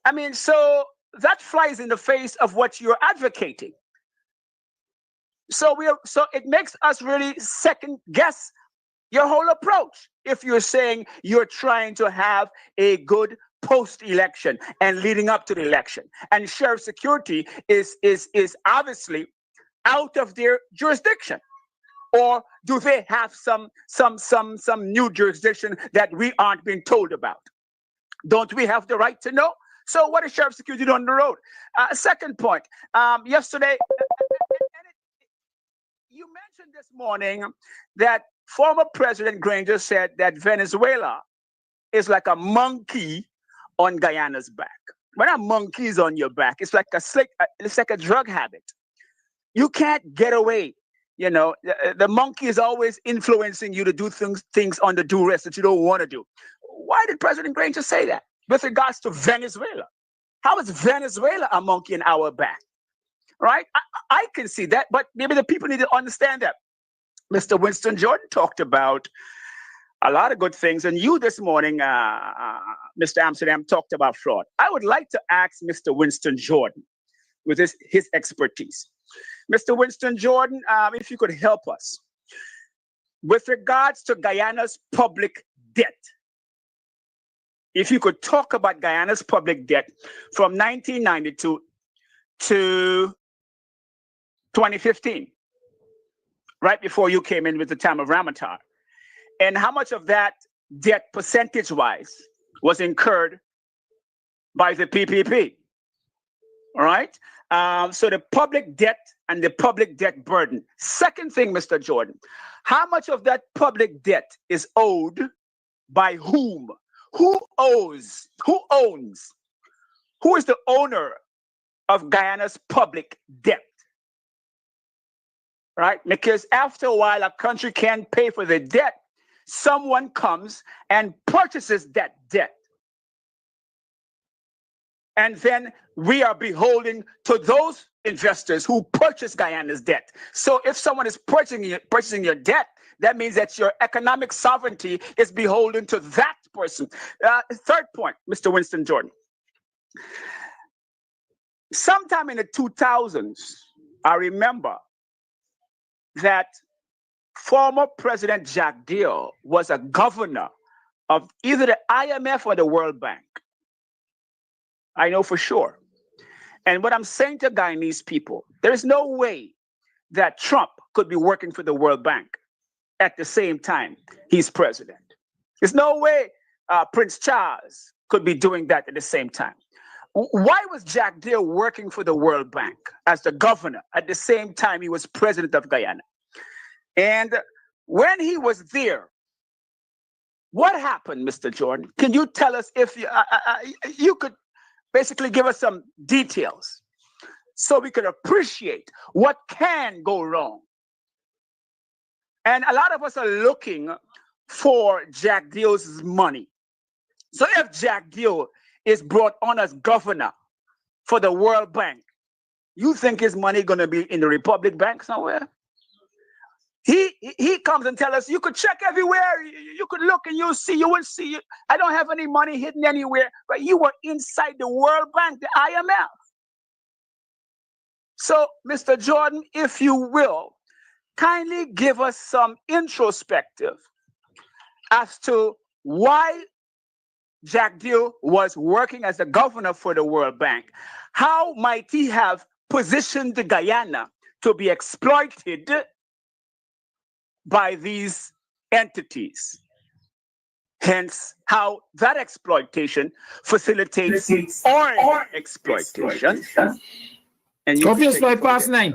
I mean, so that flies in the face of what you're advocating. So it makes us really second guess your whole approach. If you're saying you're trying to have a good post-election and leading up to the election. And sheriff security is obviously out of their jurisdiction. Or do they have some new jurisdiction that we aren't being told about? Don't we have the right to know? So what is sheriff security doing on the road? Second point, yesterday, you mentioned this morning that former President Granger said that Venezuela is like a monkey on Guyana's back. When a monkey is on your back, it's like a drug habit. You can't get away. You know, the monkey is always influencing you to do things on the duress that you don't want to do. Why did President Granger say that with regards to Venezuela? How is Venezuela a monkey in our back? Right? I can see that, but maybe the people need to understand that. Mr. Winston Jordan talked about a lot of good things, and you this morning, Mr. Amsterdam, talked about fraud. I would like to ask Mr. Winston Jordan, with his expertise. Mr. Winston Jordan, if you could help us with regards to Guyana's public debt. If you could talk about Guyana's public debt from 1992 to 2015, right before you came in with the time of Ramatar, and how much of that debt percentage-wise was incurred by the PPP, all right? So the public debt and the public debt burden. Second thing, Mr. Jordan, how much of that public debt is owed by whom? Who owns? Who owns? Who is the owner of Guyana's public debt? Right? Because after a while, a country can't pay for the debt. Someone comes and purchases that debt. And then we are beholden to those investors who purchase Guyana's debt. So if someone is purchasing your debt, that means that your economic sovereignty is beholden to that person. Third point, Mr. Winston Jordan. Sometime in the 2000s, I remember that former President Jack Deal was a governor of either the IMF or the World Bank. I know for sure. And what I'm saying to Guyanese people, there is no way that Trump could be working for the World Bank at the same time he's president. There's no way Prince Charles could be doing that at the same time. Why was Jack Deal working for the World Bank as the governor at the same time he was president of Guyana? And when he was there, what happened, Mr. Jordan? Can you tell us if you could basically give us some details so we could appreciate what can go wrong? And a lot of us are looking for Jack Deal's money. So if Jack Deal is brought on as governor for the World Bank, you think his money going to be in the Republic Bank somewhere? He comes and tells us, you could check everywhere, you could look and you will see, I don't have any money hidden anywhere, but you were inside the World Bank, the IMF. So, Mr. Jordan, if you will, kindly give us some introspective as to why Jack Deal was working as the governor for the World Bank. How might he have positioned Guyana to be exploited by these entities? Hence, how that exploitation facilitates oil exploitation. And you Coffee is 9:05.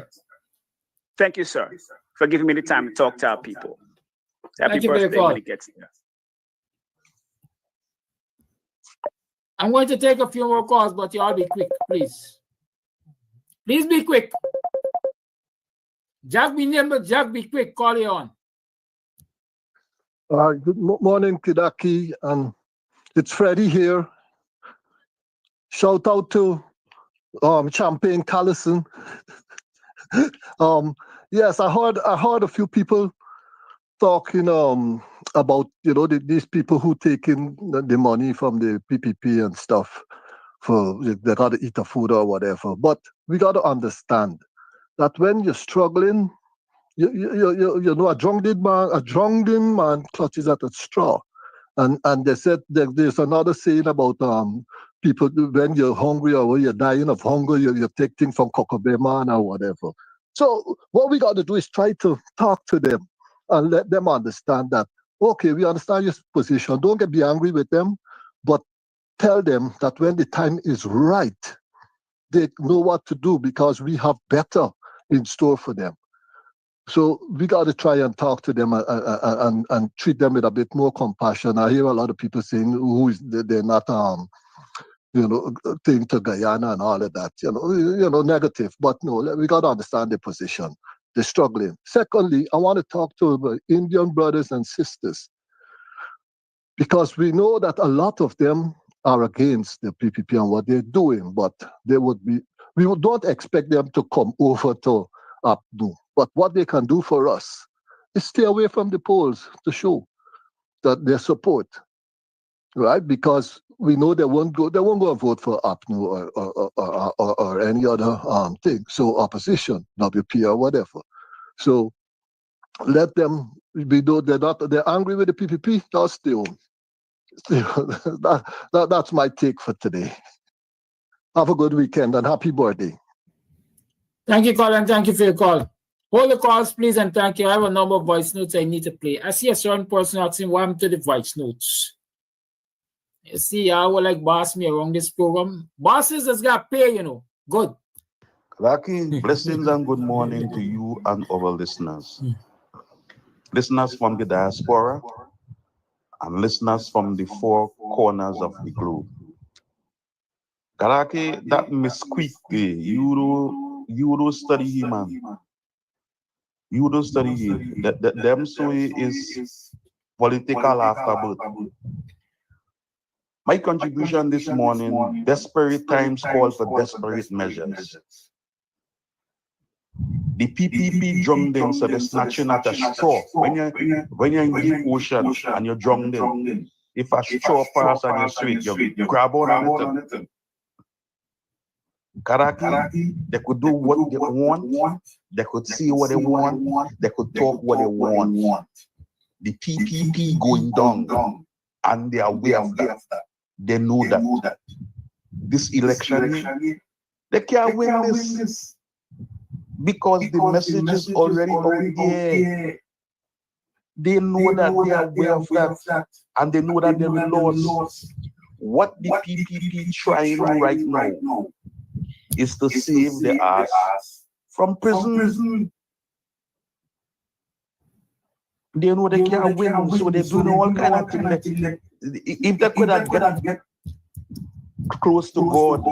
Thank you, sir, for giving me the time to talk to our people. Happy Thank you for your birthday call. when it gets there. I'm going to take a few more calls, but you all be quick, please. Please be quick. Jack be nimble, Jack be quick, call you on. Good morning, Kidaki, and it's Freddie here. Shout out to Champagne Callison. Yes, I heard a few people talking about these people who taking the money from the PPP and stuff for they gotta eat the food or whatever. But we gotta understand that when you're struggling, you know, a drowning man clutches at a straw. And they said that there's another saying about people, when you're hungry or when you're dying of hunger, you take things from Cocobeman or whatever. So what we got to do is try to talk to them and let them understand that, okay, we understand your position. Don't be angry with them, but tell them that when the time is right, they know what to do because we have better in store for them. So we got to try and talk to them and treat them with a bit more compassion. I hear a lot of people saying they're not thing to Guyana and all of that, negative. But no, we got to understand their position. They're struggling. Secondly, I want to talk to the Indian brothers and sisters because we know that a lot of them are against the PPP and what they're doing, but we don't expect them to come over to APNU. But what they can do for us is stay away from the polls to show that their support, right? Because we know they won't go and vote for APNU or any other thing. So opposition, WP or whatever. So let them be though they're angry with the PPP, that's still that's my take for today. Have a good weekend and happy birthday. Thank you, Colin. Thank you for your call. Hold the calls, please, and thank you. I have a number of voice notes I need to play. I see a certain person asking what happened to the voice notes. You see, I would like boss me around this program. Bosses has got pay, Good. Lucky, blessings and good morning to you and our listeners. Listeners from the diaspora and listeners from the four corners of the globe. Karaki, that misqueak, you don't study him, man. You don't study him. Them so is political afterbirth. My contribution this morning, desperate times call for desperate measures. The PPP drummed in, so they're snatching at a straw. When you're in the ocean and you're drummed in, if a straw pass and you swing, you grab on it. Karaki, they could do what they want, they could see what they want, they could talk what they want. The PPP going down, and they are aware of that. They know that. This election, they can't win this. Because the message is already out there. They know that they are aware of that. And they know that they will lose. What the PPP trying right now is to save the ass from prison. They know they can't win, so they're doing all kind of things. If they could have get close to God,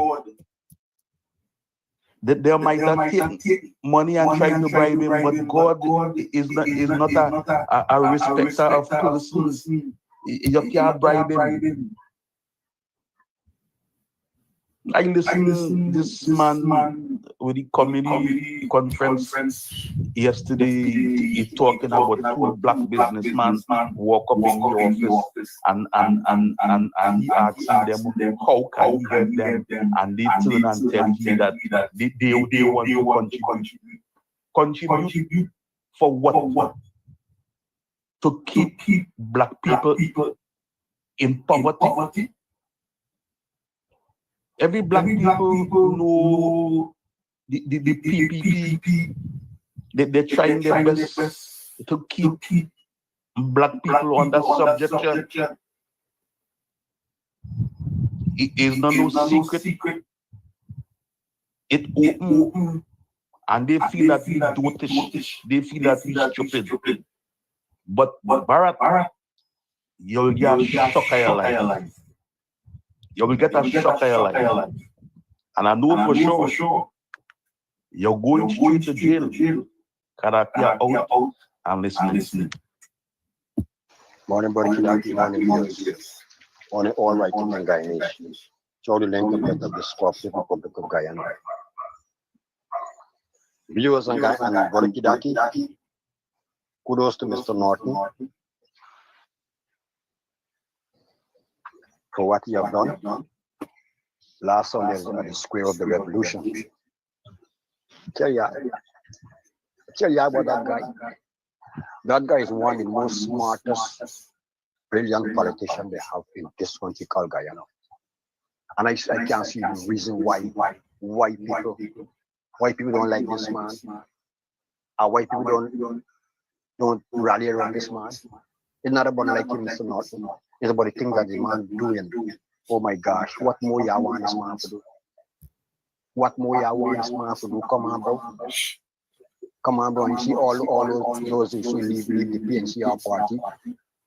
they might have taken money and tried to bribe him, but God is not a respecter of persons. You can't bribe him. I listened this man with the community conference yesterday. He talking about two black businessmen walk up in the office and he asking them how can he help them, and they turn and tell him that they want to contribute for what? To keep black people in poverty. Every black people know the PPP. They're trying their best to keep black people under subjection. It is not no secret. It open, and they feel that we dotish. They feel that we stupid. But Bharat, you'll get a shock of your life. You will get a shock of your life. And I know for sure, you're going straight to jail. Because you're out and listening. Morning, buddy. Morning, all right in Guyanese. Jolly length of the Scottish Republic of Guyana. Viewers and Borikidaki, kudos to Mr. Norton for what he have done last Sunday at the Square of the Revolution. Tell you about that guy. That guy is one of the most smartest brilliant politician they have in this country called Guyana. And I can't see the reason why white people don't like this man. White people don't rally around this man. It's not about liking him or not. It's about the things that the man doing. Oh my gosh, what more y'all want this man to do? What more y'all want this man to do? Come on, bro. Come on, bro. You see all those who leave the PNCR party.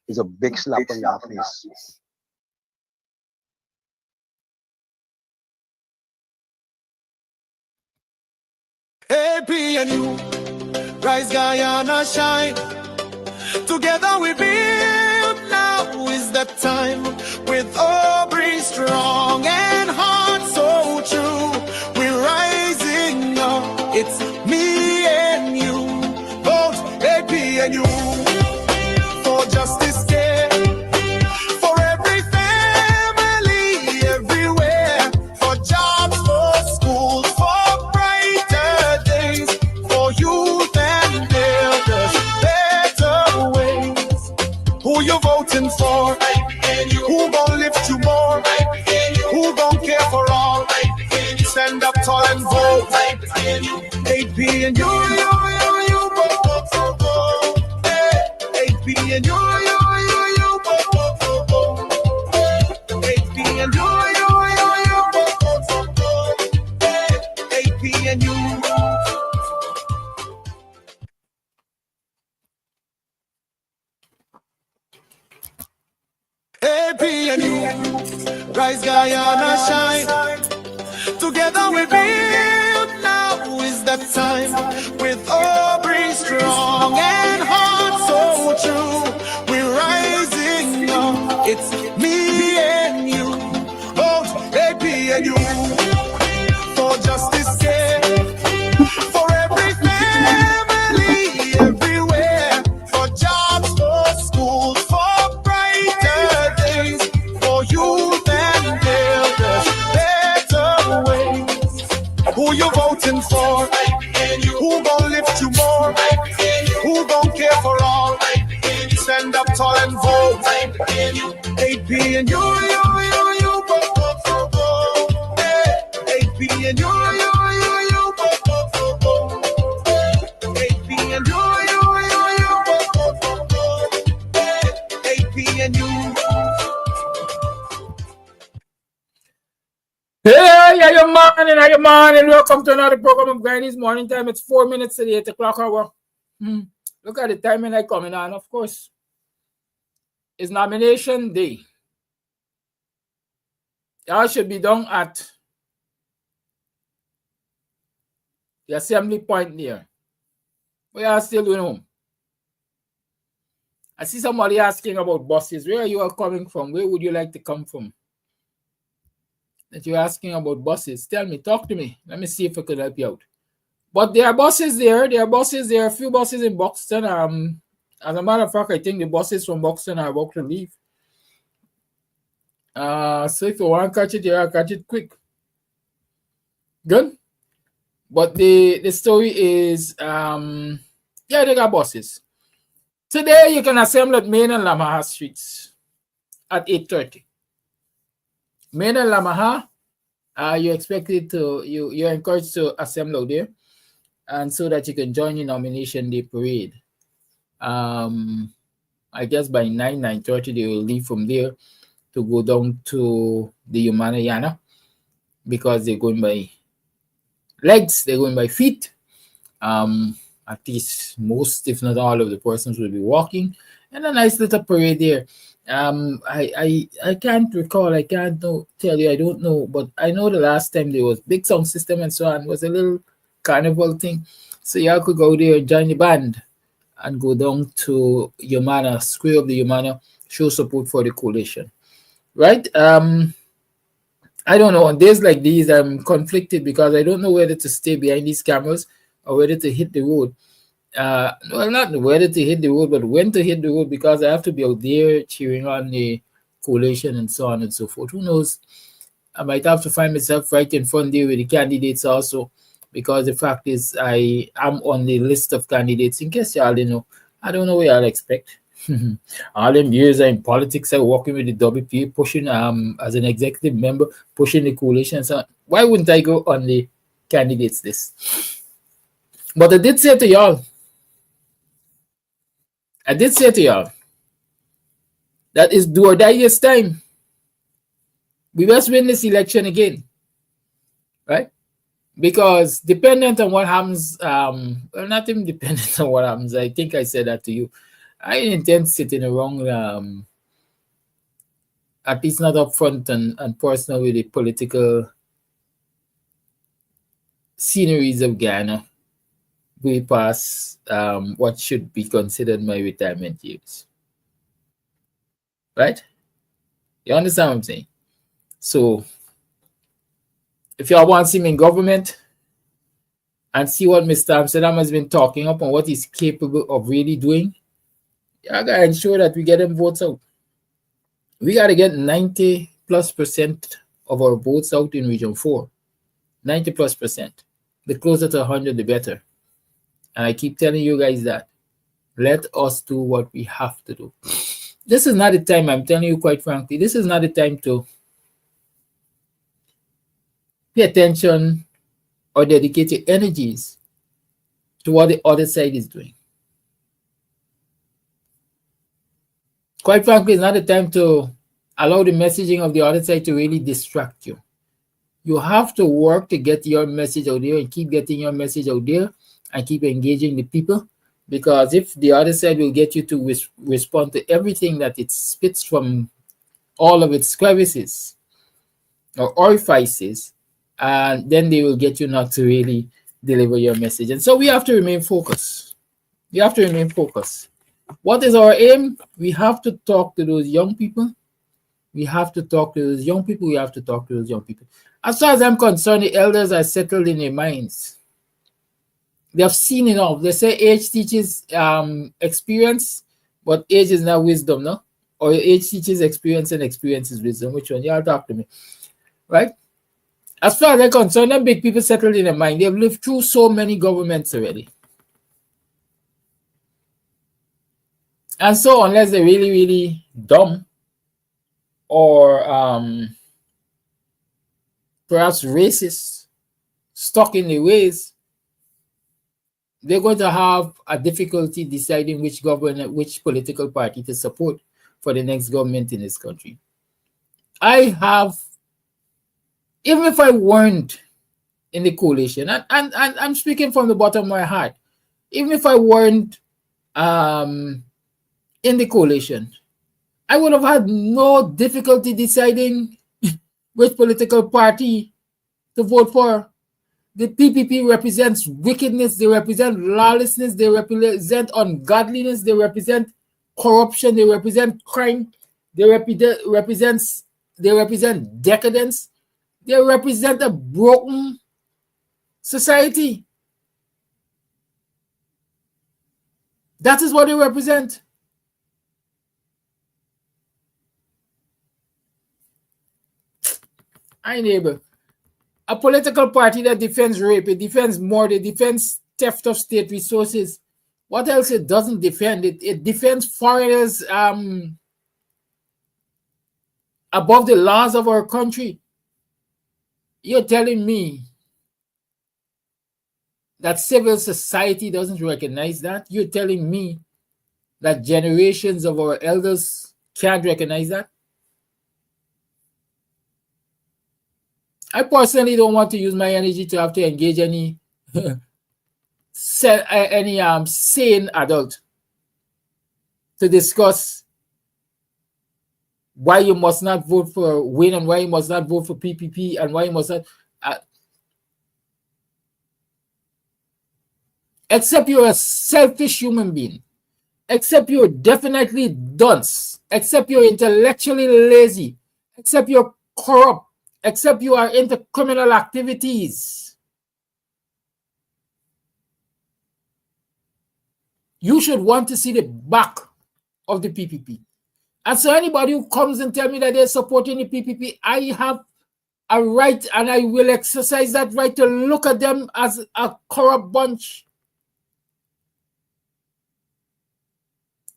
It's a big slap on your face. AP and you, rise Guyana shine. Together we build, now is the time. With Aubrey strong and heart so true, we're rising up. It's me and you, both AP and you. For justice, care, for every family, everywhere. For jobs, for schools, for brighter days. For youth and elders, better ways. Who you voting for? Who gon' lift you more? Who gon' care for all? Stand up tall and vote. AP and you, vote, vote, vote, vote. AP and you, vote, vote, vote, vote. AP and you, vote, vote, vote, vote. AP and you. AP and you, rise Guyana shine. Together we build, now is the time. With Aubrey strong and heart so true, we're rising up. It's me and you, both AP and you. For justice, care, for every family, everywhere. For jobs, for schools, for brighter days. For youth and elders, better ways. Who you voting for? Who gon' lift you more? Who gon' care for all? Stand up tall and vote. AP and you, vote, vote, vote, vote. AP and you, vote, vote, vote, vote. AP and you, vote, vote, vote, vote. AP and you. Hey, are you morning? Are you morning? Welcome to another program of Guyanese Morning Time. It's 4 minutes to the 8 o'clock hour. Look at the timing I coming on, of course. It's nomination day. Y'all should be down at the assembly point near. We are still doing home. I see somebody asking about buses. Where are you all coming from? Where would you like to come from? That you're asking about buses. Tell me, talk to me. Let me see if I can help you out. But there are buses there. There are buses there. A few buses in Buxton. As a matter of fact, I think the buses from Buxton are about to leave. So if you want to catch it, you want to catch it quick. Good. But the story is, yeah, they got buses. Today you can assemble at Main and Lamaha streets at 8:30. Main and Lamaha, you're encouraged to assemble out there, and so that you can join the nomination day parade. I guess by 9:30 they will leave from there to go down to the Yana because they're going by legs, they're going by feet. At least most, if not all, of the persons will be walking, and a nice little parade there. I can't recall, I can't tell you, I don't know, but I know the last time there was big sound system and so on, was a little carnival thing. So y'all could go there and join the band and go down to Yamana, Square of the Yamana, show support for the coalition. Right? I don't know, on days like these, I'm conflicted because I don't know whether to stay behind these cameras or whether to hit the road. Well, not whether to hit the road, but when to hit the road, because I have to be out there cheering on the coalition and so on and so forth. Who knows? I might have to find myself right in front there with the candidates also, because the fact is I am on the list of candidates. In case y'all didn't know, I don't know what y'all expect. All them years in politics, I working with the WPA, pushing as an executive member, pushing the coalition. So why wouldn't I go on the candidates list? But I did say to y'all that is do or die this time. We must win this election again, right? Because dependent on what happens, well, not even dependent on what happens. I think I said that to you. I intend sitting around, at least not upfront and personal with the political sceneries of Ghana way past what should be considered my retirement years. Right? You understand what I'm saying? So if y'all want to see me in government and see what Mr. Amsterdam has been talking up and what he's capable of really doing, y'all gotta ensure that we get them votes out. We gotta get 90+% of our votes out in Region 4. 90+%. The closer to 100, the better. And I keep telling you guys that. Let us do what we have to do. This is not the time, I'm telling you quite frankly, this is not the time to pay attention or dedicate your energies to what the other side is doing. Quite frankly, it's not the time to allow the messaging of the other side to really distract you. You have to work to get your message out there and keep getting your message out there and keep engaging the people. Because if the other side will get you to respond to everything that it spits from all of its crevices or orifices, and then they will get you not to really deliver your message. And so we have to remain focused. You have to remain focused. What is our aim? We have to talk to those young people. We have to talk to those young people. We have to talk to those young people. As far as I'm concerned, the elders are settled in their minds. They have seen enough. They say age teaches experience, but age is not wisdom, no? Or age teaches experience and experience is wisdom. Which one? Y'all talk to me. Right? As far as I'm concerned, them big people settled in their mind. They've lived through so many governments already. And so unless they're really, really dumb or perhaps racist, stuck in their ways, they're going to have a difficulty deciding which government, which political party to support for the next government in this country. I have, even if I weren't in the coalition, and I'm speaking from the bottom of my heart, even if I weren't in the coalition, I would have had no difficulty deciding which political party to vote for. The PPP represents wickedness, they represent lawlessness, they represent ungodliness, they represent corruption, they represent crime, they represent decadence, they represent a broken society. That is what they represent. I neighbor. A political party that defends rape, it defends murder, it defends theft of state resources. What else it doesn't defend? It defends foreigners above the laws of our country. You're telling me that civil society doesn't recognize that? You're telling me that generations of our elders can't recognize that? I personally don't want to use my energy to have to engage any sane adult to discuss why you must not vote for Win and why you must not vote for PPP and why you must not. Except you're a selfish human being. Except you're definitely dunce. Except you're intellectually lazy. Except you're corrupt. Except you are into criminal activities. You should want to see the back of the PPP. And so anybody who comes and tell me that they're supporting the PPP, I have a right and I will exercise that right to look at them as a corrupt bunch.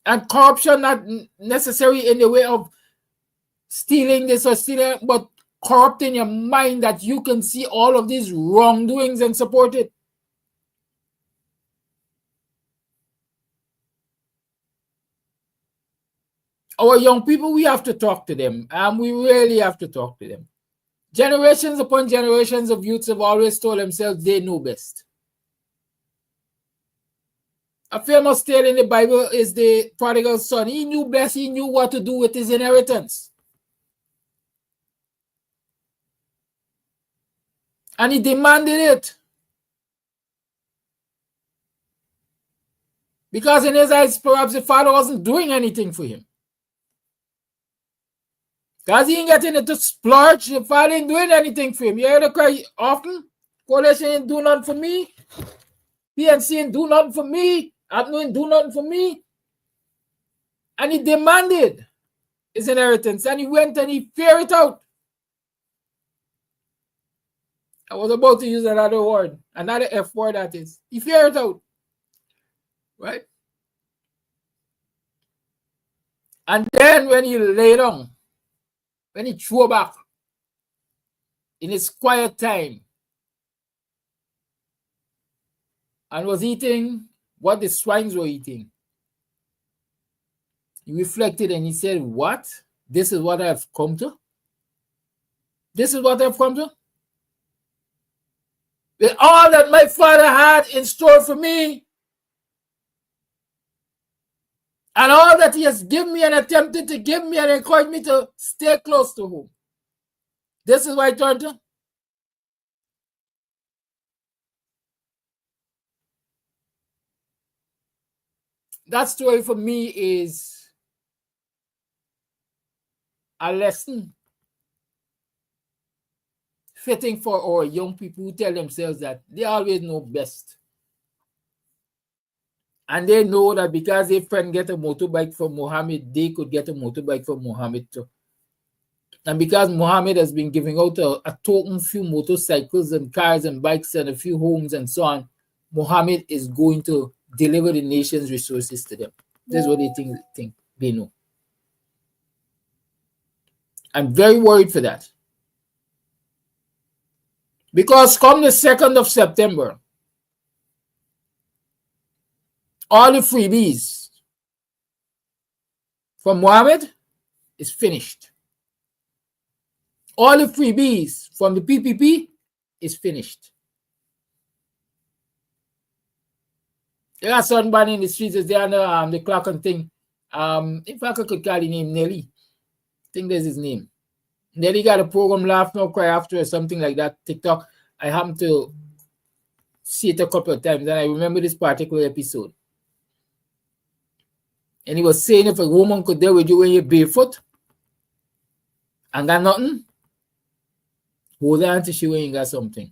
And corruption not necessary in the way of stealing this or stealing, but corrupt in your mind that you can see all of these wrongdoings and support it. Our young people, we have to talk to them, and we really have to talk to them. Generations upon generations of youths have always told themselves they know best. A famous tale in the Bible is the prodigal son. He knew best. He knew what to do with his inheritance. And he demanded it. Because in his eyes, perhaps the father wasn't doing anything for him. Because he ain't getting it to splurge. The father ain't doing anything for him. You hear the cry often? Coalition ain't do nothing for me. PNC ain't do nothing for me. Abno ain't do nothing for me. And he demanded his inheritance. And he went and he feared it out. I was about to use another word. Another F word, that is. He feared it out. Right? And then when he lay down, when he threw back in his quiet time and was eating what the swines were eating, he reflected and he said, what? This is what I've come to? This is what I've come to? With all that my father had in store for me, and all that he has given me and attempted to give me and encouraged me to stay close to home. This is what I turned to. That story for me is a lesson fitting for our young people who tell themselves that they always know best. And they know that because their friend get a motorbike from Mohammed, they could get a motorbike from Mohammed too. And because Mohammed has been giving out a token few motorcycles and cars and bikes and a few homes and so on, Mohammed is going to deliver the nation's resources to them. That's what they think they know. I'm very worried for that. Because come the 2nd of September, all the freebies from Mohammed is finished. All the freebies from the PPP is finished. There are somebody in the streets is there on the clock and thing. If I could call the name Nelly, I think that's his name. Nelly got a program Laugh No Cry After or something like that. TikTok. I happened to see it a couple of times and I remember this particular episode. And he was saying if a woman could deal with you when you're barefoot and got nothing, hold on to she when you got something.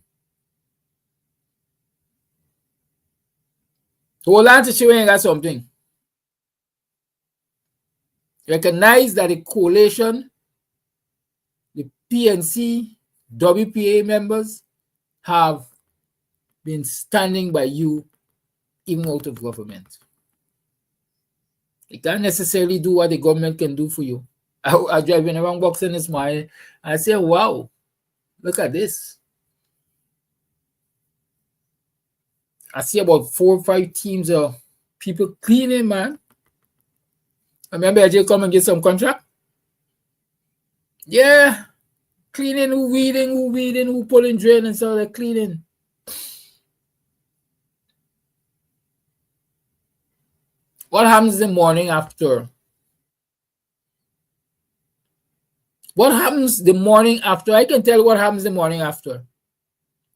Hold on to she when you got something. Recognize that the coalition, the PNC, WPA members have been standing by you even out of government. You can't necessarily do what the government can do for you. I driving around Buxton this morning and I say, wow, look at this. I see about 4 or 5 teams of people cleaning, man. Remember I just come and get some contract? Yeah. Cleaning, who weeding, who pulling drain and so they're cleaning. What happens the morning after? What happens the morning after? I can tell what happens the morning after.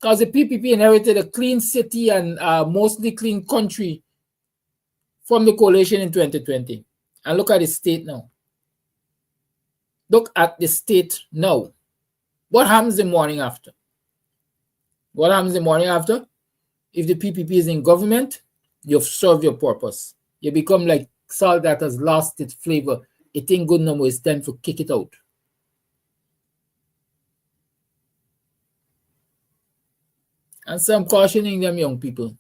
Because the PPP inherited a clean city and mostly clean country from the coalition in 2020. And look at the state now. Look at the state now. What happens the morning after? What happens the morning after? If the PPP is in government, you've served your purpose. You become like salt that has lost its flavor. It ain't good no more. It's time to kick it out. And so I'm cautioning them young people.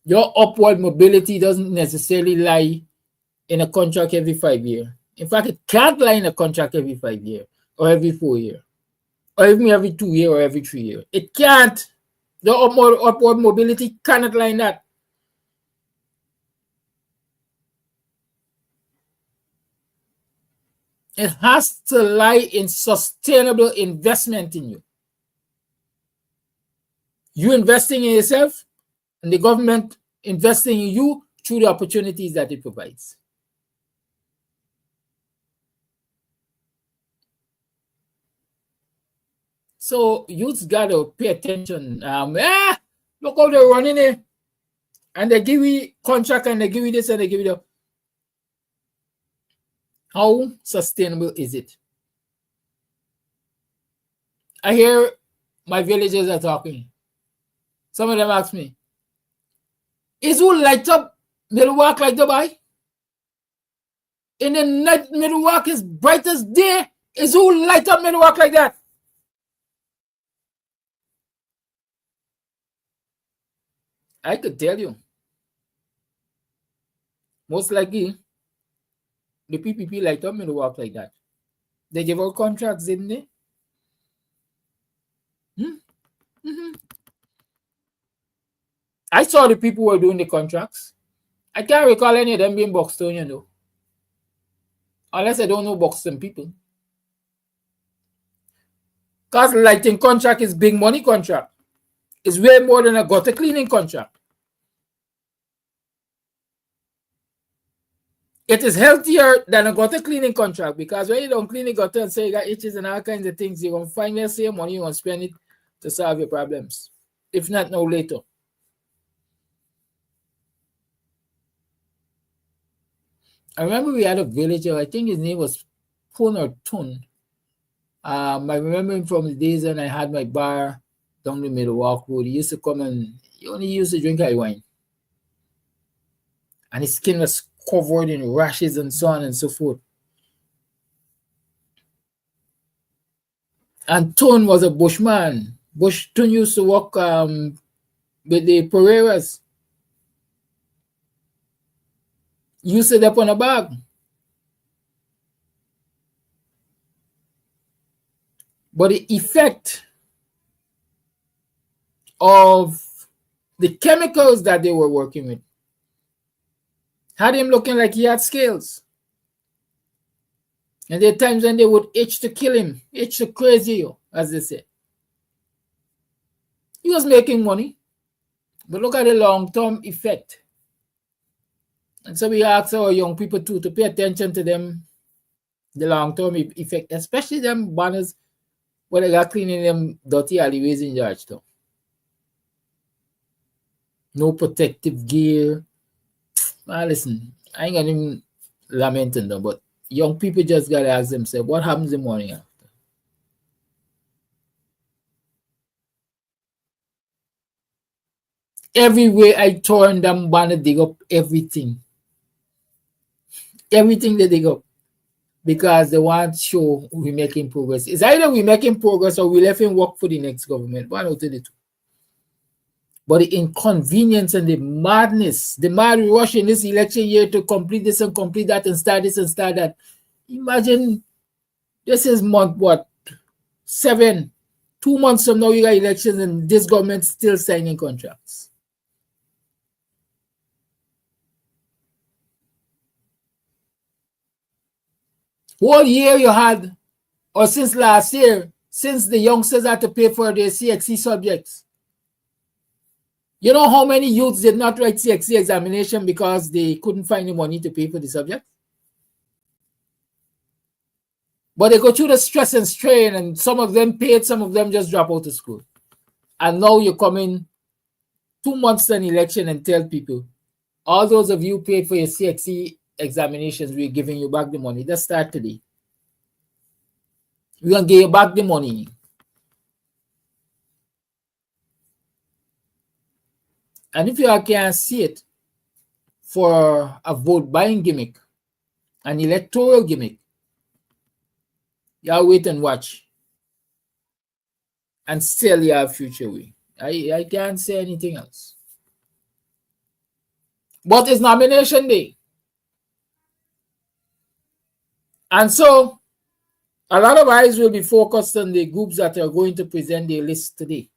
Your upward mobility doesn't necessarily lie in a contract every 5 years. In fact, it can't lie in a contract every 5 years or every 4 years or even every 2 years or every 3 years. It can't. The upward mobility cannot lie in that. It has to lie in sustainable investment in you. You investing in yourself and the government investing in you through the opportunities that it provides. So youths gotta pay attention. Look how they're running it. And they give you contract and they give you this and they give you that. How sustainable is it? I hear my villagers are talking. Some of them ask me, is who light up Milwaukee like Dubai? In the night, Milwaukee is bright as day. Is who light up Milwaukee like that? I could tell you. Most likely, the PPP light up Milwaukee like that. They give out contracts, didn't they? I saw the people who were doing the contracts. I can't recall any of them being Buxtonian though. Unless I don't know Buxton people. Because lighting contract is big money contract. It's way more than a gutter cleaning contract. It is healthier than a gutter cleaning contract because when you don't clean the gutter and say you got itches and all kinds of things, you're going to find your same money, you're going to spend it to solve your problems. If not, now later. I remember we had a villager, I think his name was Pun or Tun. I remember him from the days when I had my bar down the Milwaukee Road. He used to come and he only used to drink high wine. And his skin was covered in rashes and so on and so forth. And Tun was a bushman. Tun used to work with the Pereiras. He used to sit up on a bag. But the effect of the chemicals that they were working with had him looking like he had scales. And there are times when they would itch to kill him, itch to crazy, as they say. He was making money, but look at the long-term effect. And so we ask our young people too to pay attention to them, the long-term effect, especially them banners where they got cleaning them dirty alleyways in Georgetown. No protective gear. Listen, I ain't gonna even lamenting them, but young people just gotta ask themselves, what happens in the morning after? Everywhere I turn, them banner dig up everything. Everything they dig up. Because they want to show we're making progress. It's either we're making progress or we left him work for the next government. One out of the two. But the inconvenience and the madness, the mad rush in this election year to complete this and complete that and start this and start that. Imagine this is month, what, 7, 2 months from now you got elections and this government still signing contracts. What year you had, or since last year, since the youngsters had to pay for their CXC subjects? You know how many youths did not write CXC examination because they couldn't find the money to pay for the subject? But they go through the stress and strain, and some of them paid, some of them just drop out of school. And now you come in 2 months to an election and tell people, all those of you paid for your CXC examinations, we're giving you back the money. Let's start today. We're going to give you back the money. And if you can't see it for a vote buying gimmick, an electoral gimmick, y'all wait and watch and sell your future away. I can't say anything else. But it's nomination day. And so a lot of eyes will be focused on the groups that are going to present their list today,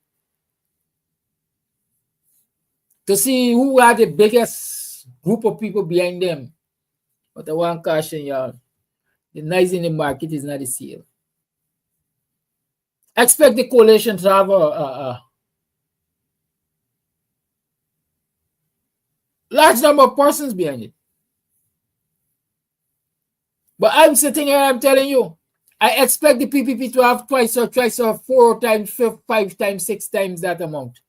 to see who are the biggest group of people behind them. But I want to caution y'all, the noise in the market is not a sale. Expect the coalition to have a large number of persons behind it. But I'm sitting here, I'm telling you, I expect the PPP to have twice or 4 times, 5 times, 6 times that amount.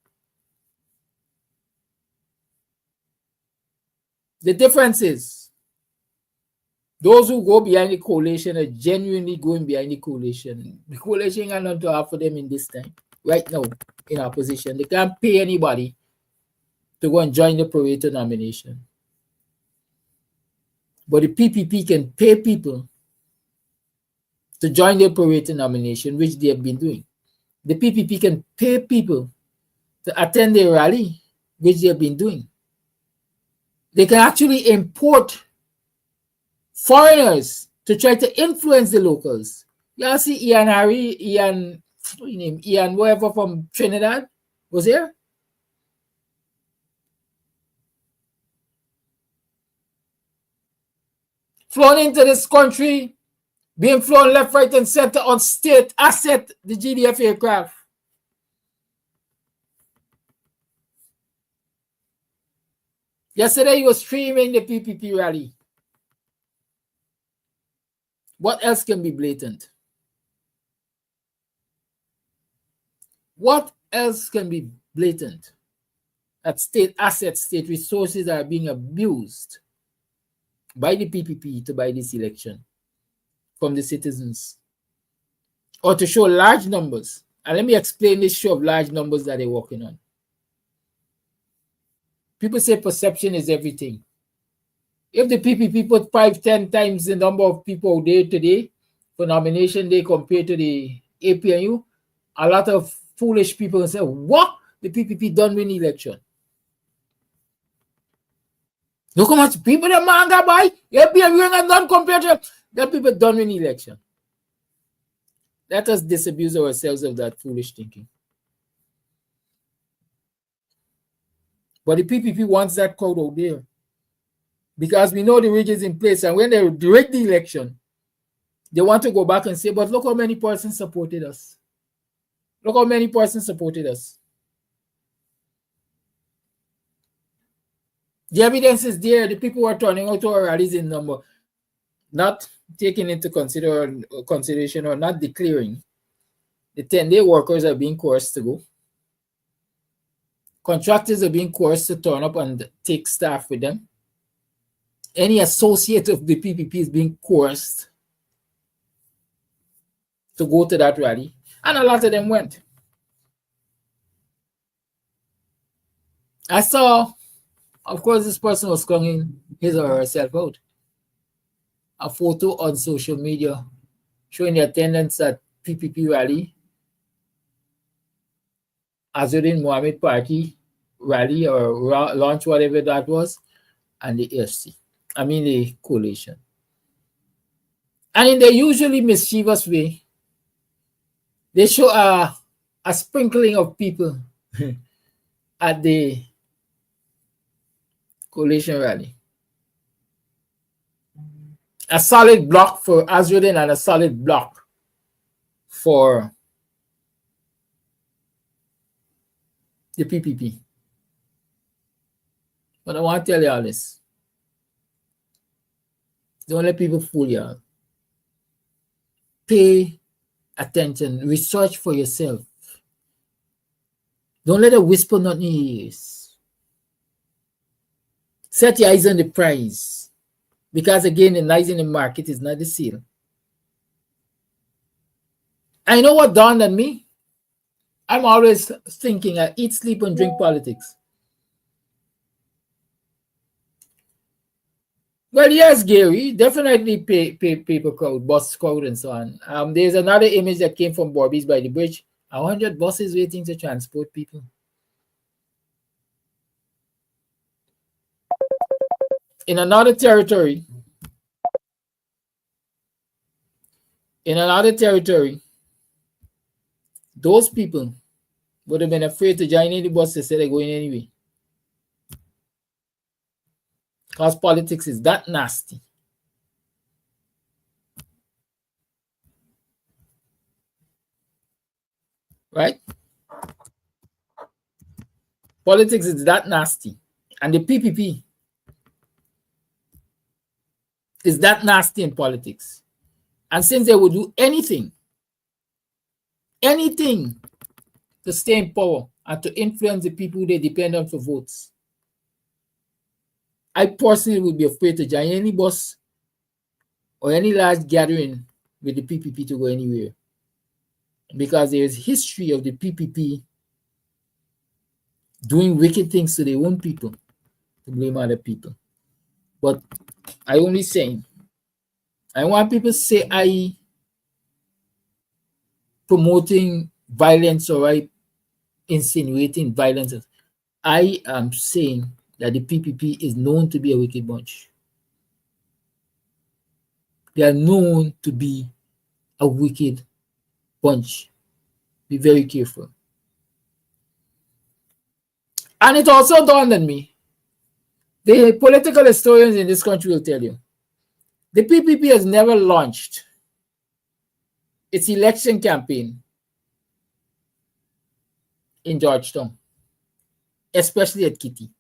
The difference is those who go behind the coalition are genuinely going behind the coalition. The coalition are not to offer them in this time, right now, in our position. They can't pay anybody to go and join the Pareto nomination. But the PPP can pay people to join the Pareto nomination, which they have been doing. The PPP can pay people to attend their rally, which they have been doing. They can actually import foreigners to try to influence the locals. Y'all see Ian, whatever from Trinidad was here? Flown into this country, being flown left, right, and center on state asset, the GDF aircraft. Yesterday, he was streaming the PPP rally. What else can be blatant? What else can be blatant? That state assets, state resources are being abused by the PPP to buy this election from the citizens, or to show large numbers. And let me explain this show of large numbers that they're working on. People say perception is everything. If the PPP put 5, 10 times the number of people there today for nomination day compared to the APNU, a lot of foolish people say, what? The PPP done win the election. Look how much people the manga buy. APNU and done compared to that people done win the election. Let us disabuse ourselves of that foolish thinking. But the PPP wants that crowd out there, because we know the rig is in place, and when they rig the election, they want to go back and say, but look how many persons supported us. Look how many persons supported us. The evidence is there. The people who are turning out to our rallies in number, not taking into consideration or not declaring. The 10-day workers are being coerced to go. Contractors are being coerced to turn up and take staff with them. Any associate of the PPP is being coerced to go to that rally. And a lot of them went. I saw, of course, this person was calling his or herself out. A photo on social media showing the attendance at PPP rally, Azuddin Mohammed Party rally or launch, whatever that was, and the AFC. I mean the coalition. And in the usually mischievous way, they show a sprinkling of people at the coalition rally. A solid block for Azuddin and a solid block for the PPP. But I want to tell you all this. Don't let people fool you. Pay attention. Research for yourself. Don't let a whisper not in your ears. Set your eyes on the prize. Because again, the noise in the market is not the seal. I know what dawned on me. I'm always thinking I eat, sleep, and drink politics. Well, yes, Gary, definitely paper crowd, bus crowd, and so on. There's another image that came from Bobby's by the bridge. 100 buses waiting to transport people. In another territory, those people would have been afraid to join any bus. They said they're going anyway. Because politics is that nasty. Right? Politics is that nasty. And the PPP is that nasty in politics. And since they would do anything to stay in power and to influence the people they depend on for votes, I personally would be afraid to join any bus or any large gathering with the PPP to go anywhere. Because there is history of the PPP doing wicked things to their own people to blame other people. But I only saying, I want people to say I promoting violence or I insinuating violence. I am saying that the PPP is known to be a wicked bunch. They are known to be a wicked bunch. Be very careful. And it also dawned on me, the political historians in this country will tell you, the PPP has never launched its election campaign in Georgetown, especially at Kitty.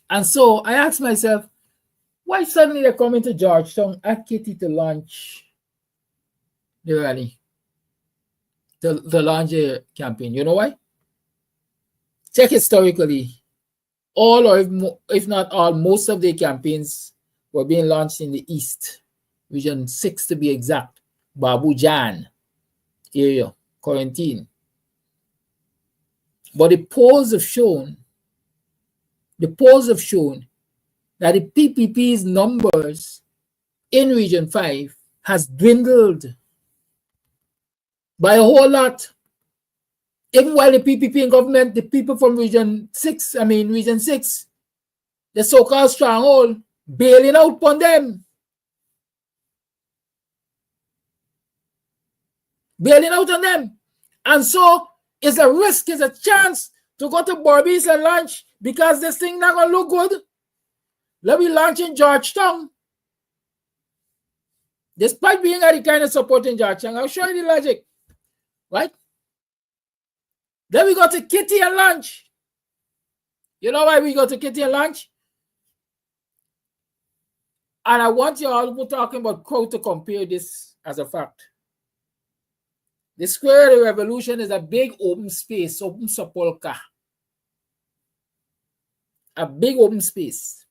And so I asked myself, why suddenly they're coming to Georgetown at Kitty to launch the rally, to launch a campaign? You know why? Check historically, all or if not all, most of the campaigns were being launched in the East, Region 6 to be exact, Babu Jan area, Quarantine. But the polls have shown that the PPP's numbers in Region 5 has dwindled by a whole lot. Even while the PPP in government, the people from Region 6, the so-called stronghold, bailing out upon them. Bailing out on them. And so it's a risk, it's a chance to go to Barbies and launch because this thing not going to look good. Let me launch in Georgetown. Despite being at the kind of support in Georgetown, I'll show you the logic. Right? Then we go to Kitty and launch. You know why we go to Kitty and launch? And I want you all who are talking about crowd to compare this as a fact. The Square of the Revolution is a big open space, open sepulchre. A big open space.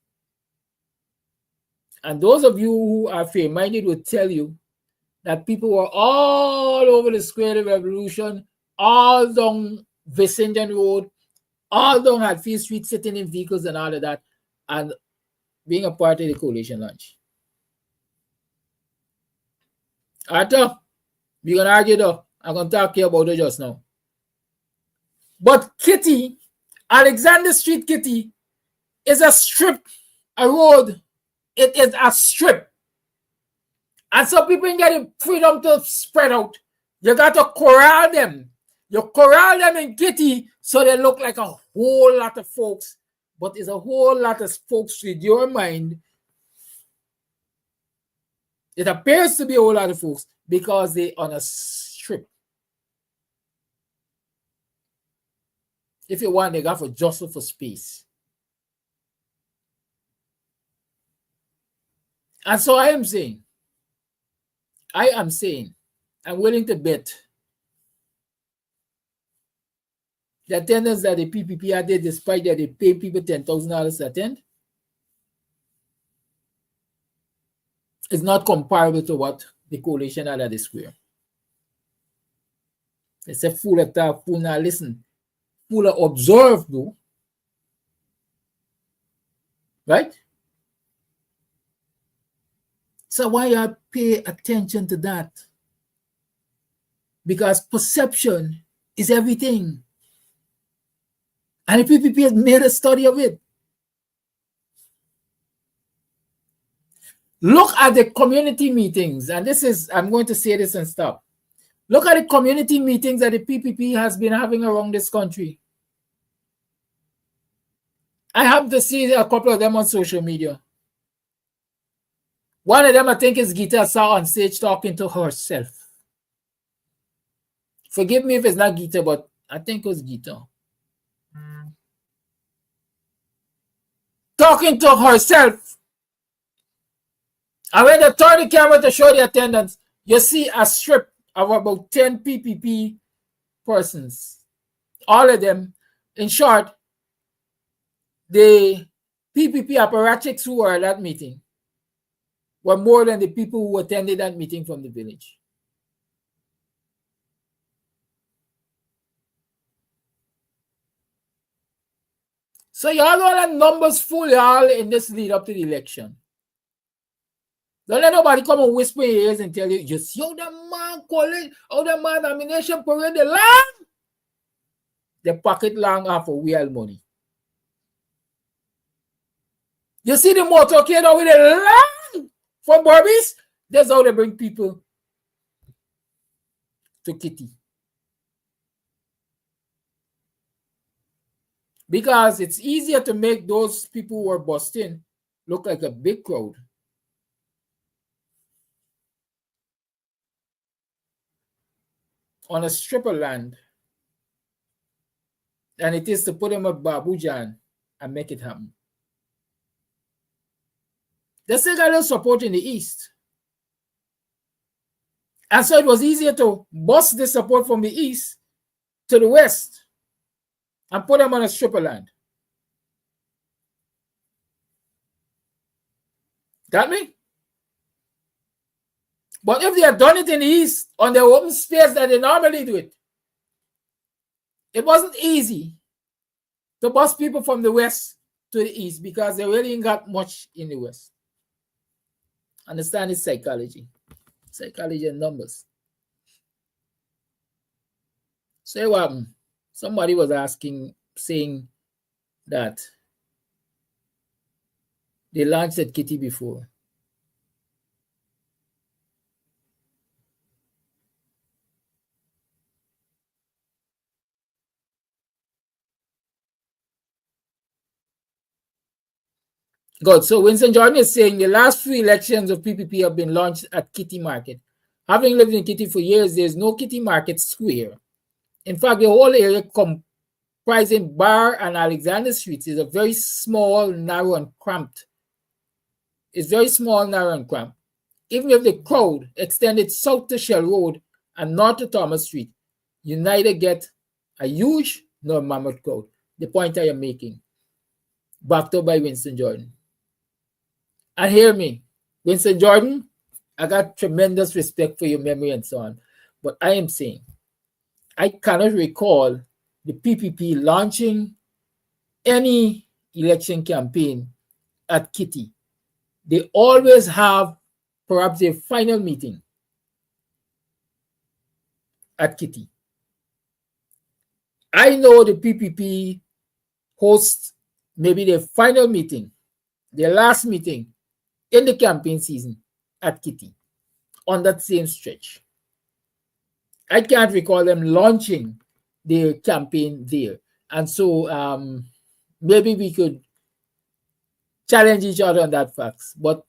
And those of you who are fair-minded will tell you that people were all over the Square of the Revolution, all down Vicinian Road, all down Hatfield Street, sitting in vehicles and all of that, and being a part of the coalition launch. Arthur, we're going to argue though. I'm going to talk to you about it just now. But Kitty, Alexander Street Kitty, is a strip, a road. It is a strip. And so people ain't getting freedom to spread out. You got to corral them. You corral them in Kitty so they look like a whole lot of folks. But it's a whole lot of folks with your mind. It appears to be a whole lot of folks because they're on a strip. If you want, they got to jostle for space. And so I am saying, I'm willing to bet the attendance that the PPP had, despite that they pay people $10,000 to attend, is not comparable to what the coalition had at the Square. It's a fool that talk, fool not listen, fool that observe, though. Right? So why you pay attention to that? Because perception is everything. And the PPP has made a study of it. Look at the community meetings, and this is, I'm going to say this and stop. Look at the community meetings that the PPP has been having around this country. I happen to see a couple of them on social media. One of them, I think, is Gita saw on stage talking to herself. Forgive me if it's not Gita, but I think it was Gita. Talking to herself. And when they turn the camera to show the attendance, you see a strip of about 10 PPP persons. All of them, in short, the PPP apparatchiks who were at that meeting were more than the people who attended that meeting from the village. So y'all don't let numbers fool y'all in this lead up to the election. Don't let nobody come and whisper in your ears and tell you, you see how the man calling, how the man nomination parade the land? The pocket long off of real money. You see the motorcade over the land from Barbies? That's how they bring people to Kitty. Because it's easier to make those people who are busting look like a big crowd. On a strip of land. And it is to put them at Babujan and make it happen. They still got a little support in the East. And so it was easier to bust the support from the East to the West and put them on a strip of land. Got me? But if they had done it in the East on their open space that they normally do it, it wasn't easy to bust people from the West to the East because they really ain't got much in the West. Understand it's psychology. Psychology and numbers. So somebody was saying that they launched at Kitty before. Good. So Winston Jordan is saying the last few elections of PPP have been launched at Kitty Market. Having lived in Kitty for years, there's no Kitty Market Square. In fact, the whole area comprising Bar and Alexander Streets is a very small, narrow, and cramped. It's very small, narrow, and cramped. Even if the crowd extended south to Shell Road and north to Thomas Street, you neither get a huge nor mammoth crowd. The point I am making. Backed up by Winston Jordan. And hear me, Winston Jordan, I got tremendous respect for your memory and so on. But I am saying, I cannot recall the PPP launching any election campaign at Kitty. They always have perhaps a final meeting at Kitty. I know the PPP hosts maybe their final meeting, their last meeting in the campaign season at Kitty on that same stretch. I can't recall them launching their campaign there. And so maybe we could challenge each other on that fact. But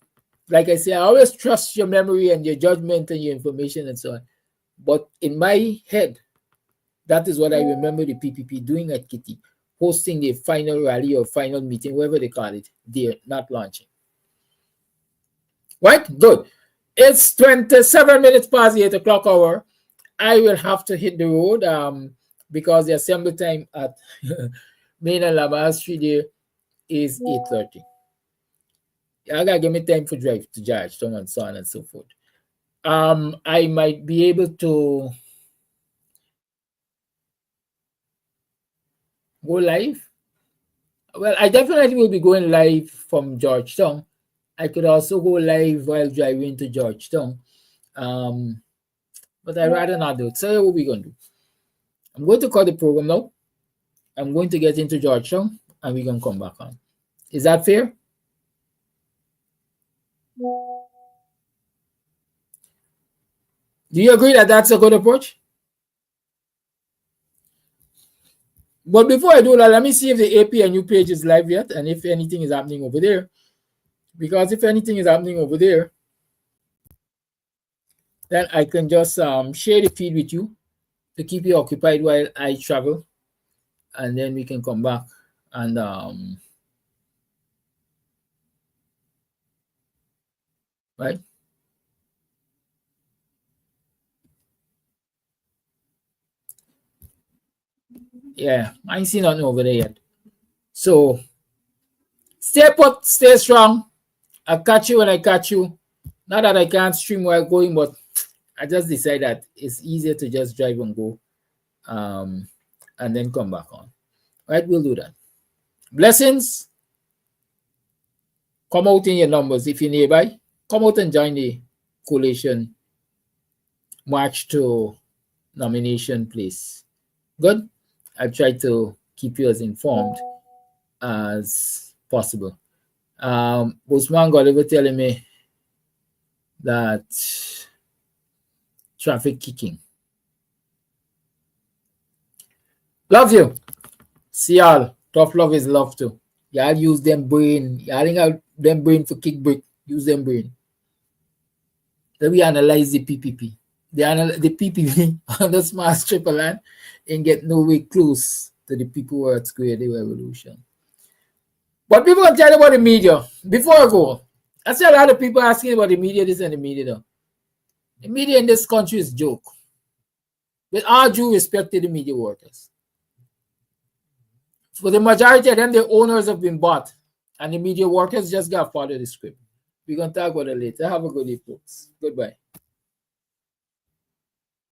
like I say, I always trust your memory and your judgment and your information and so on. But in my head, that is what I remember the PPP doing at Kitty, hosting the final rally or final meeting, whatever they call it, there, not launching. Right? Good. It's 27 minutes past the 8 o'clock hour. I will have to hit the road because the assembly time at Main and Lamar Street there is 8:30. I gotta give me time for drive to Georgetown and so on and so forth. I might be able to go live. Well, I definitely will be going live from Georgetown. I could also go live while driving to Georgetown. But I'd rather not do it. So what we're going to do. I'm going to call the program now. I'm going to get into Georgetown and we're going to come back on. Is that fair? Do you agree that that's a good approach? But before I do that, let me see if the APNU page is live yet and if anything is happening over there. Because if anything is happening over there, then I can just share the feed with you to keep you occupied while I travel. And then we can come back and right? Yeah, I ain't seen nothing over there yet. So stay put, stay strong. I'll catch you when I catch you. Not that I can't stream while going, but I just decided that it's easier to just drive and go and then come back on. Right, we'll do that. Blessings. Come out in your numbers. If you're nearby, come out and join the coalition march to nomination place. Good. I've tried to keep you as informed as possible. Usman Goliver telling me that traffic kicking. Love you. See y'all. Tough love is love too. Y'all use them brain. Y'all ain't got them brain for kick break. Use them brain. Then we analyze the PPP. The PPP on the smart triple line and get no way close to the people who are at square the revolution. But people can tell you about the media. Before I go, I see a lot of people asking about the media, this and the media though. The media in this country is a joke. With all due respect to the media workers. For the majority of them, the owners have been bought. And the media workers just got to follow the script. We're going to talk about it later. Have a good day, folks. Goodbye.